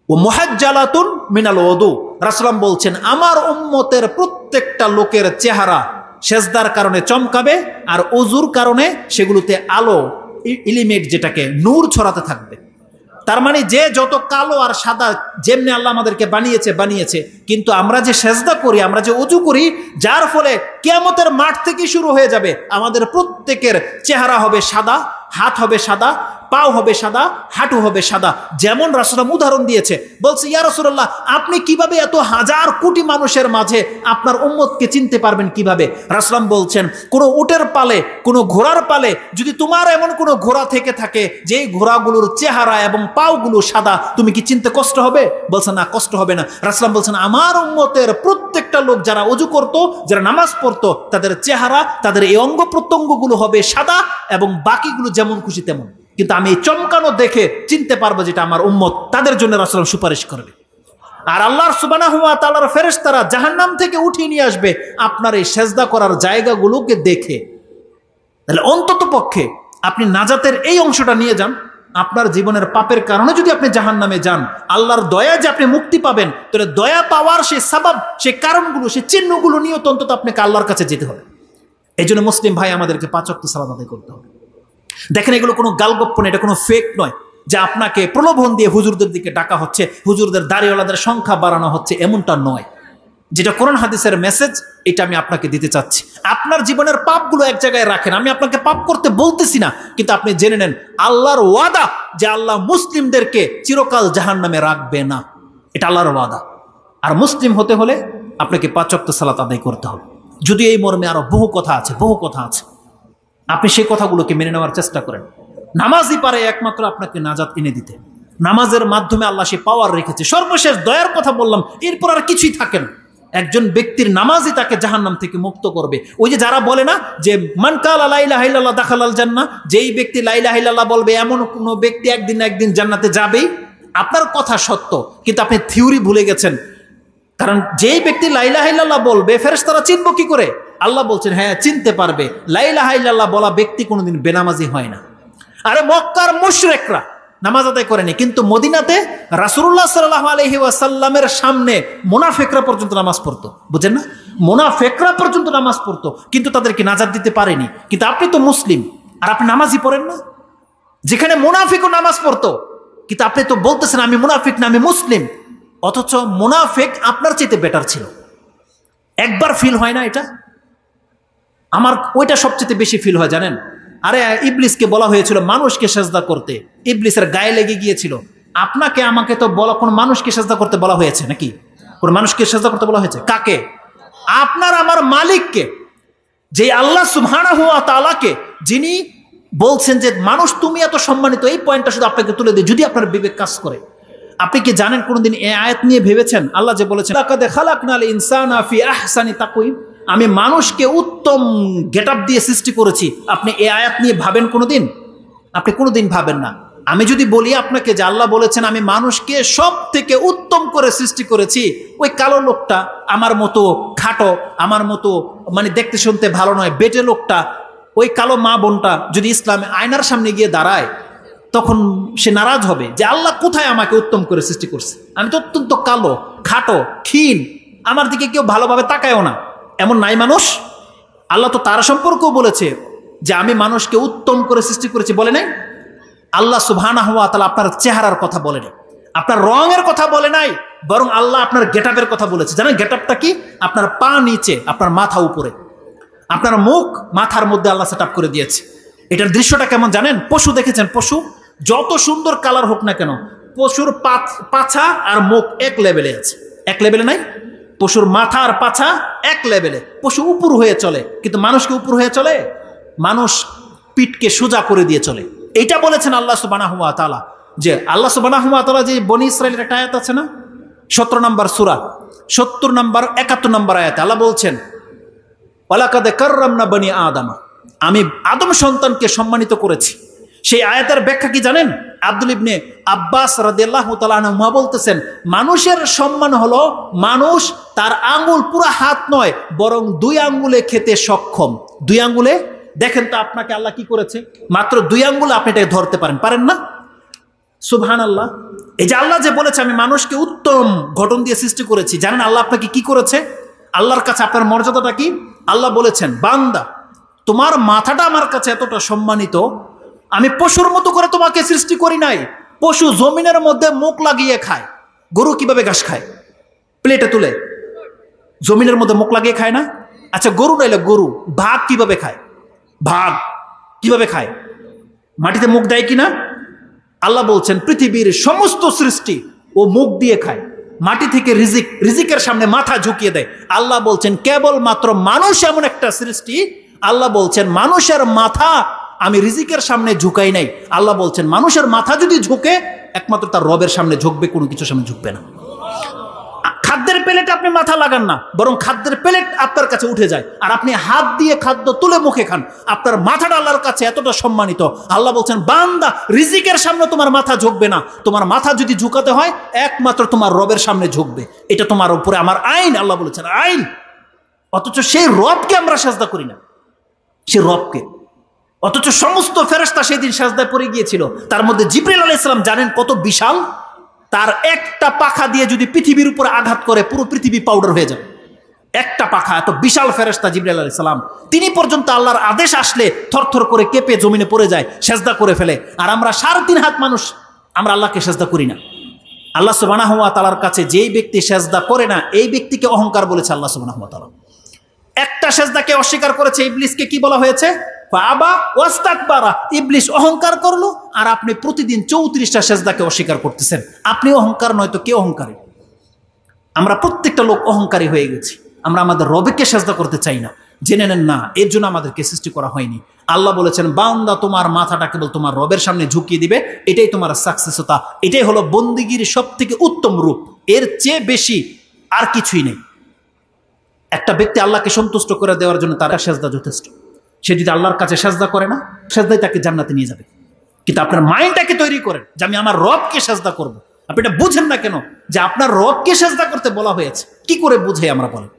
A: ও মুহাজ্জালাতুন মিনাল ওযু। রাসূল বলছেন আমার উম্মতের প্রত্যেকটা লোকের চেহারা সেজদার কারণে চমকাবে, আর ওযুর কারণে সেগুলোতে আলো, ইলিমেট, যেটাকে নূর ছড়াতে থাকবে। তার মানে যে যত কালো আর সাদা যেমনি আল্লাহ আমাদেরকে বানিয়েছে, কিন্তু আমরা যে সেজদা করি, আমরা যে ওযু করি, যার ফলে কিয়ামতের মাঠ থেকে শুরু হয়ে যাবে আমাদের প্রত্যেকের চেহারা হবে সাদা, হাত হবে সাদা, পাও হবে সাদা, হাঁটু হবে সাদা। যেমন রাসূল উদাহরণ দিয়েছে, বলছে ইয়া রাসূলুল্লাহ আপনি কিভাবে এত হাজার কোটি মানুষের মাঝে আপনার উম্মতকে চিনতে পারবেন কিভাবে? রাসূল বলছেন কোনো উটের পালে, কোনো ঘোড়ার পালে যদি তোমার এমন কোনো ঘোড়া থেকে থাকে যে ঘোড়াগুলোর চেহারা এবং পাওগুলো সাদা, তুমি কি চিনতে কষ্ট হবে? বলছে না, কষ্ট হবে না। রাসূল বলছেন আমার উম্মতের প্রত্যেকটা লোক যারা ওযু করত, যারা নামাজ পড়তো, তাদের চেহারা, তাদের এই অঙ্গ প্রত্যঙ্গগুলো হবে সাদা এবং বাকিগুলো যেমন খুশি তেমন, কিন্তু আমি চমকানো দেখে চিনতে পারবো যেটা আমার উম্মত, তাদের জন্য রাসূল সুপারিশ করবে। আর আল্লাহর সুবহানাহু ওয়া তাআলার ফেরেশতারা জাহান্নাম থেকে উঠিয়ে নিয়ে আসবে আপনার এই সেজদা করার জায়গাগুলোকে দেখে। তাহলে অন্তত পক্ষে আপনি নাজাতের এই অংশটা নিয়ে যান। আপনার জীবনের পাপের কারণে যদি আপনি জাহান্নামে যান, আল্লাহর দয়া যে আপনি মুক্তি পাবেন, তাহলে দয়া পাওয়ার সেই সাবাব, সেই কারণগুলো, সেই চিহ্নগুলো নিয়েও তো অন্তত আপনাকে আল্লাহর কাছে যেতে হবে। এই জন্য মুসলিম ভাই আমাদেরকে 5 ওয়াক্ত সালাত আদায় করতে হবে। দেখেন এগুলো কোনো গালগপ্প নয়, এটা কোনো ফেক নয় যে আপনাকে প্রলোভন দিয়ে হুজুরদের দিকে ডাকা হচ্ছে, হুজুরদের দাড়িওয়ালাদের সংখ্যা বাড়ানো হচ্ছে, এমনটা নয়। যেটা কোরআন হাদিসের মেসেজ, এটা আমি আপনাকে দিতে চাচ্ছি। আপনার জীবনের পাপগুলো এক জায়গায় রাখেন, আমি আপনাকে পাপ করতে বলতেছি না, কিন্তু আপনি জেনে নেন আল্লাহর ওয়াদা যে আল্লাহ মুসলিমদেরকে চিরকাল জাহান্নামে রাখবে না, এটা আল্লাহর ওয়াদা। আর মুসলিম হতে হলে আপনাকে 5 ওয়াক্ত সালাত আদায় করতে হবে। যদি এই মর্মে আরো বহু কথা আছে, আপনি সেই কথাগুলোকে মেনে নেওয়ার চেষ্টা করেন। নামাজই পারে একমাত্র আপনাকে নাজাত এনে দিতে। নামাজের মাধ্যমে আল্লাহ সে পাওয়ার রেখেছে। সর্বশেষ দয়ার কথা বললাম, এরপর আর কিছুই থাকে না। একজন ব্যক্তির নামাজই তাকে জাহান্নাম থেকে মুক্ত করবে। ওই যে যারা বলে না যে মান কালা লা ইলাহা ইল্লাল্লাহ দাখালাল জান্নাহ, যেই ব্যক্তি লা ইলাহা ইল্লাল্লাহ বলবে এমন কোনো ব্যক্তি একদিন না একদিন জান্নাতে যাবেই। আপনার কথা সত্য, কিন্তু আপনি থিওরি ভুলে গেছেন। কারণ যেই ব্যক্তি লা ইলাহা ইল্লাল্লাহ বলবে ফেরেশতারা চিনব কি করে? আল্লাহ বলছেন হ্যাঁ চিনতে পারবে। লা ইলাহা ইল্লাল্লাহ বলা ব্যক্তি কোনোদিন বেনামাজি হয় না। আরে মক্কার মুশরিকরা নামাজ আদায় করেনি, কিন্তু মদিনাতে রাসূলুল্লাহ সাল্লাল্লাহু আলাইহি ওয়াসাল্লামের সামনে মুনাফিকরা পর্যন্ত নামাজ পড়তো। বুঝেন না? মুনাফিকরা পর্যন্ত নামাজ পড়তো, কিন্তু তাদেরকে নাজাত দিতে পারেনি। কিন্তু আপনি তো মুসলিম, আর আপনি নামাজই পড়েন না। যেখানে মুনাফিকও নামাজ পড়তো, কিন্তু আপনি তো বলতেছেন আমি মুনাফিক না, আমি মুসলিম। অথচ মুনাফিক আপনার চাইতে বেটার ছিল। একবার ফিল হয় না এটা? আমার ওইটা সবচেয়ে বেশি ফিল হয় জানেন। আরে ইবলিসকে বলা হয়েছিল মানুষকে সেজদা করতে, ইবলিসের গায়ে লেগে গিয়েছিল। আপনাকে আমাকে তো বলা কোন মানুষকে সেজদা করতে বলা হয়েছে নাকি? কোন মানুষকে সেজদা করতে বলা হয়েছে? কাকে? আপনার আমার মালিককে, যে আল্লাহ সুবহানাহু ওয়া তাআলাকে, যিনি বলছেন যে মানুষ তুমি এত সম্মানিত। এই পয়েন্টটা শুধু আপনাকে তুলে দেয়, যদি আপনার বিবেক কাজ করে। আপনি কি জানেন কোনদিন এই আয়াত নিয়ে ভেবেছেন? আল্লাহ যে বলেছেন লাকাদ খালাকনাল ইনসানা ফি আহসানি তাকওয়িম, আমি মানুষকে উত্তম গেটআপ দিয়ে সৃষ্টি করেছি। আপনি এই আয়াত নিয়ে ভাবেন কোনোদিন? আপনি কোনোদিন ভাবেন না। আমি যদি বলি আপনাকে যে আল্লাহ বলেছেন আমি মানুষকে সব থেকে উত্তম করে সৃষ্টি করেছি, ওই কালো লোকটা আমার মতো খাটো, আমার মতো মানে দেখতে শুনতে ভালো নয়, বেটে লোকটা, ওই কালো মা বোনটা যদি ইসলামে আয়নার সামনে গিয়ে দাঁড়ায়, তখন সে নারাজ হবে যে আল্লাহ কোথায় আমাকে উত্তম করে সৃষ্টি করছে। আমি তো অত্যন্ত কালো, খাটো, ক্ষীণ, আমার দিকে কেউ ভালোভাবে তাকায়ও না। এমন নাই মানুষ? আল্লাহ তো তার সম্পর্কেও বলেছে যে আমি মানুষকে উত্তম করে সৃষ্টি করেছি, বলে নাই? আল্লাহ সুবহানাহু ওয়া তাআলা আপনার চেহারার কথা বলে নাই, আপনার রঙের কথা বলে নাই, বরং আল্লাহ আপনার গেটআপের কথা বলেছে। জানেন গেটআপটা কি? আপনার পা নিচে, আপনার মাথা উপরে, আপনার মুখ মাথার মধ্যে আল্লাহ সেট আপ করে দিয়েছে। এটার দৃশ্যটা কেমন জানেন? পশু দেখেছেন? পশু যত সুন্দর কালার হোক না কেন, পশুর পাছা আর মুখ এক লেভেলে আছে। এক লেভেলে নাই? পশুর মাথা আর পাছা এক লেভেলে। পশু উপর হয়ে চলে, কিন্তু মানুষকে উপর হয়ে চলে? মানুষ পিঠকে সোজা করে দিয়ে চলে। এটা বলেছেন আল্লাহ সুবহানাহু ওয়া তাআলা। যে আল্লাহ সুবহানাহু ওয়া তাআলা যে বনি ইসরাইলের একটা আয়াত আছে না, 17 নম্বর সূরা 70 নম্বর 71 নম্বর আয়াতে আল্লাহ বলছেন ওয়ালাকাদ কাররামনা বনি আদমা, আমি আদম সন্তানকে সম্মানিত করেছি। সেই আয়াতের ব্যাখ্যা কি জানেন? আব্দুল ইবনে আব্বাস রাদিয়াল্লাহু তাআলা আনহু বলতেছেন মানুষের সম্মান হলো মানুষ তার আঙ্গুল, পুরো হাত নয়, বরং 2 আঙ্গুলে খেতে সক্ষম। 2 আঙ্গুলে। দেখেন তো আপনাকে আল্লাহ কি করেছে? মাত্র 2 আঙ্গুলে আপনি এটাকে ধরতে পারেন না? সুবহানাল্লাহ। এই যে আল্লাহ যে বলেছে আমি মানুষকে উত্তম গঠন দিয়ে সৃষ্টি করেছি, জানেন আল্লাহ আপনাকে কি করেছে? আল্লাহর কাছে আপনার মর্যাদাটা কি? আল্লাহ বলেছেন বান্দা তোমার মাথাটা আমার কাছে এতটা সম্মানিত, আমি পশুর মতো করে তোমাকে সৃষ্টি করি নাই। পশু জমিনের মধ্যে মুখ লাগিয়ে খায়। গরু কিভাবে ঘাস খায়? প্লেটে তুলে। জমিনের মধ্যে মুখ লাগিয়ে খায় না? আচ্ছা গরু নাইলে গরু ভাগ কিভাবে খায়? ভাগ কিভাবে খায়? মাটিতে মুখ দেয় কিনা? আল্লাহ বলছেন পৃথিবীর সমস্ত সৃষ্টি ও মুখ দিয়ে খায়, মাটি থেকে রিজিকের সামনে মাথা ঝুঁকিয়ে দেয়। আল্লাহ বলছেন কেবলমাত্র মানুষ এমন একটা সৃষ্টি, আল্লাহ বলছেন মানুষের মাথা আমি রিজিকের সামনে ঝুঁকাই নাই। আল্লাহ বলছেন মানুষের মাথা যদি ঝুঁকে একমাত্র তার রবের সামনে ঝুঁকবে, কোনো কিছুর সামনে ঝুঁকবে না। খাদ্যের প্লেটে আপনি মাথা লাগান না, বরং খাদ্যের প্লেট আপনার কাছে উঠে যায়, আর আপনি হাত দিয়ে খাদ্য তুলে মুখে খান। আপনার মাথাটা আল্লাহর কাছে এতটা সম্মানিত। আল্লাহ বলছেন বান্দা রিজিকের সামনে তোমার মাথা ঝুঁকবে না, তোমার মাথা যদি ঝুঁকাতে হয় একমাত্র তোমার রবের সামনে ঝুঁকবে। এটা তোমার উপরে আমার আইন। আল্লাহ বলেছেন আইন। অথচ সেই রবকে আমরা সাজদা করি না, সে রবকে। অথচ সমস্ত ফেরেশতা সেদিন সাজদায় পড়ে গিয়েছিল। তার মধ্যে জিবরাইল আলাইহিস সালাম জানেন কত বিশাল? তার একটা পাখা দিয়ে যদি পৃথিবীর উপরে আঘাত করে পুরো পৃথিবী পাউডার হয়ে যাবে। একটা পাখা, এত বিশাল ফেরেশতা জিবরাইল আলাইহিস সালাম, তিনি পর্যন্ত আল্লাহর আদেশ আসলে থরথর করে কেঁপে জমিনে পড়ে যায়, সেজদা করে ফেলে। আর আমরা 3.5 হাত মানুষ, আমরা আল্লাহকে সেজদা করি না। আল্লাহ সুবহানাহু ওয়া তাআলার কাছে যেই ব্যক্তি সেজদা করে না, এই ব্যক্তিকে অহংকার বলেছে আল্লাহ সুবহানাহু ওয়া তাআলা। একটা সেজদাকে অস্বীকার করেছে ইবলিসকে কি বলা হয়েছে? ফাআবা ওয়াস্তাকবারা। ইবলিস অহংকার করলো, আর আপনি প্রতিদিন 34টা সেজদাকে অস্বীকার করতেছেন। আপনি অহংকার নয় তো কে অহংকারী? আমরা প্রত্যেকটা লোক অহংকারী হয়ে গেছি। আমরা আমাদের রবকে সেজদা করতে চাই না। জেনে নেন না, এর জন্য আমাদেরকে সৃষ্টি করা হয়নি। আল্লাহ বলেছেন, বান্দা তোমার মাথাটা কেবল তোমার রবের সামনে ঝুঁকিয়ে দিবে, এটাই তোমার সাকসেসতা, এটাই হলো বন্দিগির সব থেকে উত্তম রূপ, এর চেয়ে বেশি আর কিছুই নেই। একটা ব্যক্তি আল্লাহকে সন্তুষ্ট করে দেওয়ার জন্য তার সেজদা যথেষ্ট। সে যদি আল্লাহর কাছে সেজদা করে না, সেজদাই তাকে জান্নাতে নিয়ে যাবে। কিন্তু আপনার মাইন্ডটাকে তৈরি করেন যে আমি আমার রবকে সেজদা করব। আপনি এটা বুঝেন না কেন যে আপনার রবকে সেজদা করতে বলা হয়েছে? কি করে বুঝে আমরা বলেন?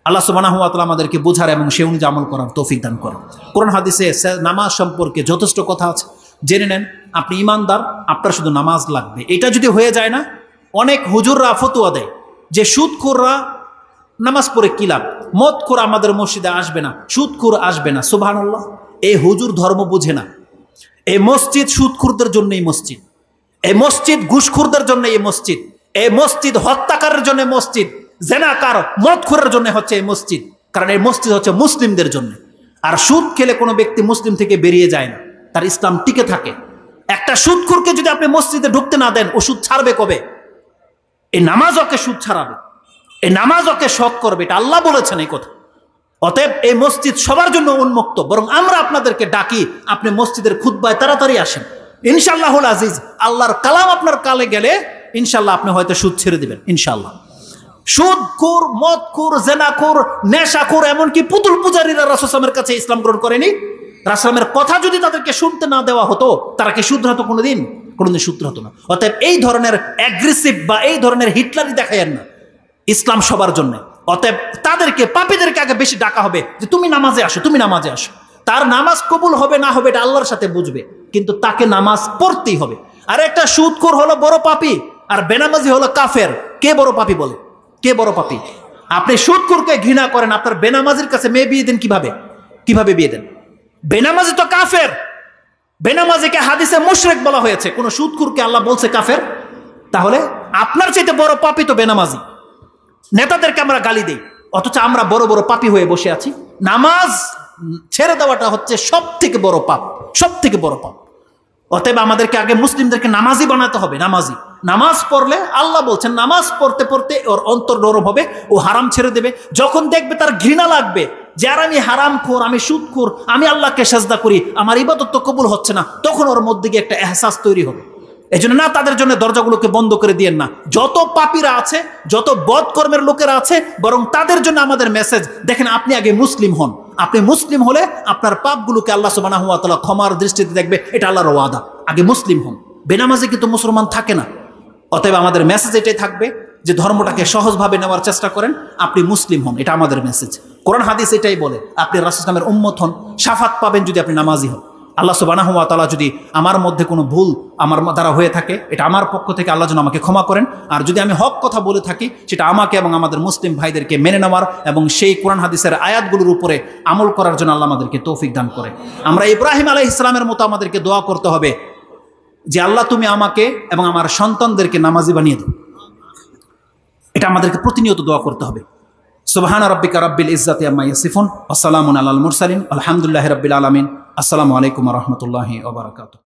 A: আল্লাহ সুবহানাহু ওয়া তাআলা আমাদেরকে বোঝার এবং সে অনুযায়ী আমল করার তৌফিক দান করেন। কোরআন হাদিসে নামাজ সম্পর্কে যথেষ্ট কথা আছে, জেনে নেন। আপনি ইমানদার, আপনার শুধু নামাজ লাগবে, এটা যদি হয়ে যায় না, অনেক হুজুররা ফতোয়া দেয় যে সুদখোররা নামাজ পড়ে কি লাভ, মদখোর আমাদের মসজিদে আসবে না, সুদখোর আসবে না। সুবহানাল্লাহ, এই হুজুর ধর্ম বুঝে না। এই মসজিদ সুদখোরদের জন্য, এই মসজিদ, এই মসজিদ ঘুষখোরদের জন্য, এই মসজিদ, এই মসজিদ হত্যাকারের জন্য, মসজিদ জেনাকার মদখোরের জন্য হচ্ছে এই মসজিদ। কারণ এই মসজিদ হচ্ছে মুসলিমদের জন্য। আর সুদ খেলে কোনো ব্যক্তি মুসলিম থেকে বেরিয়ে যায় না, তার ইসলাম টিকে থাকে। একটা সুদখোরকে যদি আপনি মসজিদে ঢুকতে না দেন, ও সুদ ছাড়বে কবে? এই নামাজ ওকে সুদ ছাড়াবে, এই নামাজ ওকে শক করবে, এটা আল্লাহ বলেছেন এই কথা। অতএব এই মসজিদ সবার জন্য উন্মুক্ত। বরং আমরা আপনাদেরকে ডাকি, আপনি মসজিদের খুতবায় তাড়াতাড়ি আসেন। ইনশাআল্লাহুল আজিজ, আল্লাহর কালাম আপনার কালে গেলে ইনশাআল্লাহ আপনি হয়তো সুদ ছেড়ে দিবেন ইনশাআল্লাহ। সুদখোর, মদখোর, জেনাখোর, নেশাখোর, এমনকি পুতুল পূজারীরা রাসূল সাল্লাল্লাহু আলাইহি ওয়াসাল্লামের কাছে ইসলাম গ্রহণ করেনি। রাসূল সাল্লামের কথা যদি তাদেরকে শুনতে না দেওয়া হতো, তারা কি শুধরে হতো? কোনোদিন শুধরে হতো না। অতএব এই ধরনের অ্যাগ্রেসিভ বা এই ধরনের হিটলারি দেখায়েন না। ইসলাম সবার জন্য। অতএব তাদেরকে, পাপীদেরকে আগে বেশি ডাকা হবে যে তুমি নামাজে আসো, তুমি নামাজে আসো। তার নামাজ কবুল হবে না হবে এটা আল্লাহর সাথে বুঝবে, কিন্তু তাকে নামাজ পড়তেই হবে। আর একটা সুদখোর হলো বড় পাপী, আর বেনামাজি হলো কাফের। কে বড় পাপী বলে? কে বড় পাপী? আপনি সুদখোরকে ঘৃণা করেন, আপনার বেনামাজির কাছে মেয়ে বিয়ে দেন কিভাবে? কিভাবে বিয়ে দেন? বেনামাজি তো কাফের। বেনামাজিকে হাদিসে মুশরিক বলা হয়েছে, কোন সুদখোরকে আল্লাহ বলছে কাফের? তাহলে আপনার চাইতে বড় পাপী তো বেনামাজি। নেতাদেরকে আমরা গালি দেই, অথচ আমরা বড় বড় পাপী হয়ে বসে আছি। নামাজ ছেড়ে দেওয়াটা হচ্ছে সব থেকে বড় পাপ, সব থেকে বড় পাপ। অতএব আমাদেরকে আগে মুসলিমদেরকে নামাজি বানাতে হবে। নামাজি, নামাজ পড়লে আল্লাহ বলছেন নামাজ পড়তে পড়তে ওর অন্তর নরম হবে, ও হারাম ছেড়ে দেবে। যখন দেখবে তার ঘৃণা লাগবে যে আর আমি হারামখোর, আমি সুদখোর, আমি আল্লাহকে সাজদা করি, আমার ইবাদত তো কবুল হচ্ছে না, তখন ওর মধ্যে গিয়ে একটা এহসাস তৈরি হবে। এই জন্য না, তাদের জন্য দরজাগুলোকে বন্ধ করে দিয়েন না। যত পাপীরা আছে, যত বদকর্মের লোকেরা আছে, বরং তাদের জন্য আমাদের মেসেজ, দেখেন আপনি আগে মুসলিম হন। আপনি মুসলিম হলে আপনার পাপগুলোকে আল্লাহ সুবহানাহু ওয়া তাআলা ক্ষমার দৃষ্টিতে দেখবে, এটা আল্লাহর ওয়াদা। আগে মুসলিম হন। বেনামাজি কিন্তু মুসলমান থাকে না। অতএব আমাদের মেসেজ এটাই থাকবে যে ধর্মটাকে সহজভাবে নেওয়ার চেষ্টা করেন, আপনি মুসলিম হন, এটা আমাদের মেসেজ। কোরআন হাদিস এটাই বলে, আপনি রাসূল সাল্লাল্লাহু আলাইহি ওয়াসাল্লামের উম্মত হন, শাফাত পাবেন যদি আপনি নামাজি হন। আল্লাহ সুবহানাহু ওয়া তাআলা যদি আমার মধ্যে কোনো ভুল আমার দ্বারা হয়ে থাকে, এটা আমার পক্ষ থেকে আল্লাহ যেন আমাকে ক্ষমা করেন। আর যদি আমি হক কথা বলে থাকি, সেটা আমাকে এবং আমাদের মুসলিম ভাইদেরকে মেনে নেওয়ার এবং সেই কোরআন হাদিসের আয়াতগুলোর উপরে আমল করার জন্য আল্লাহ আমাদেরকে তৌফিক দান করে। আমরা ইব্রাহিম আলাইহিস সালামের মতো আমাদেরকে দোয়া করতে হবে যে আল্লাহ তুমি আমাকে এবং আমার সন্তানদেরকে নামাজি বানিয়ে দাও। এটা আমাদেরকে প্রতিনিয়ত দোয়া করতে হবে। সুবহান রাব্বিকা রাব্বিল ইজ্জাতি আম্মা ইয়াসিফুন ওয়া সালামুন আলাল মুরসালিন আলহামদুলিল্লাহি রাব্বিল আলামিন। আসসালামু আলাইকুম ওয়া রাহমাতুল্লাহি ওয়া বারাকাতুহু।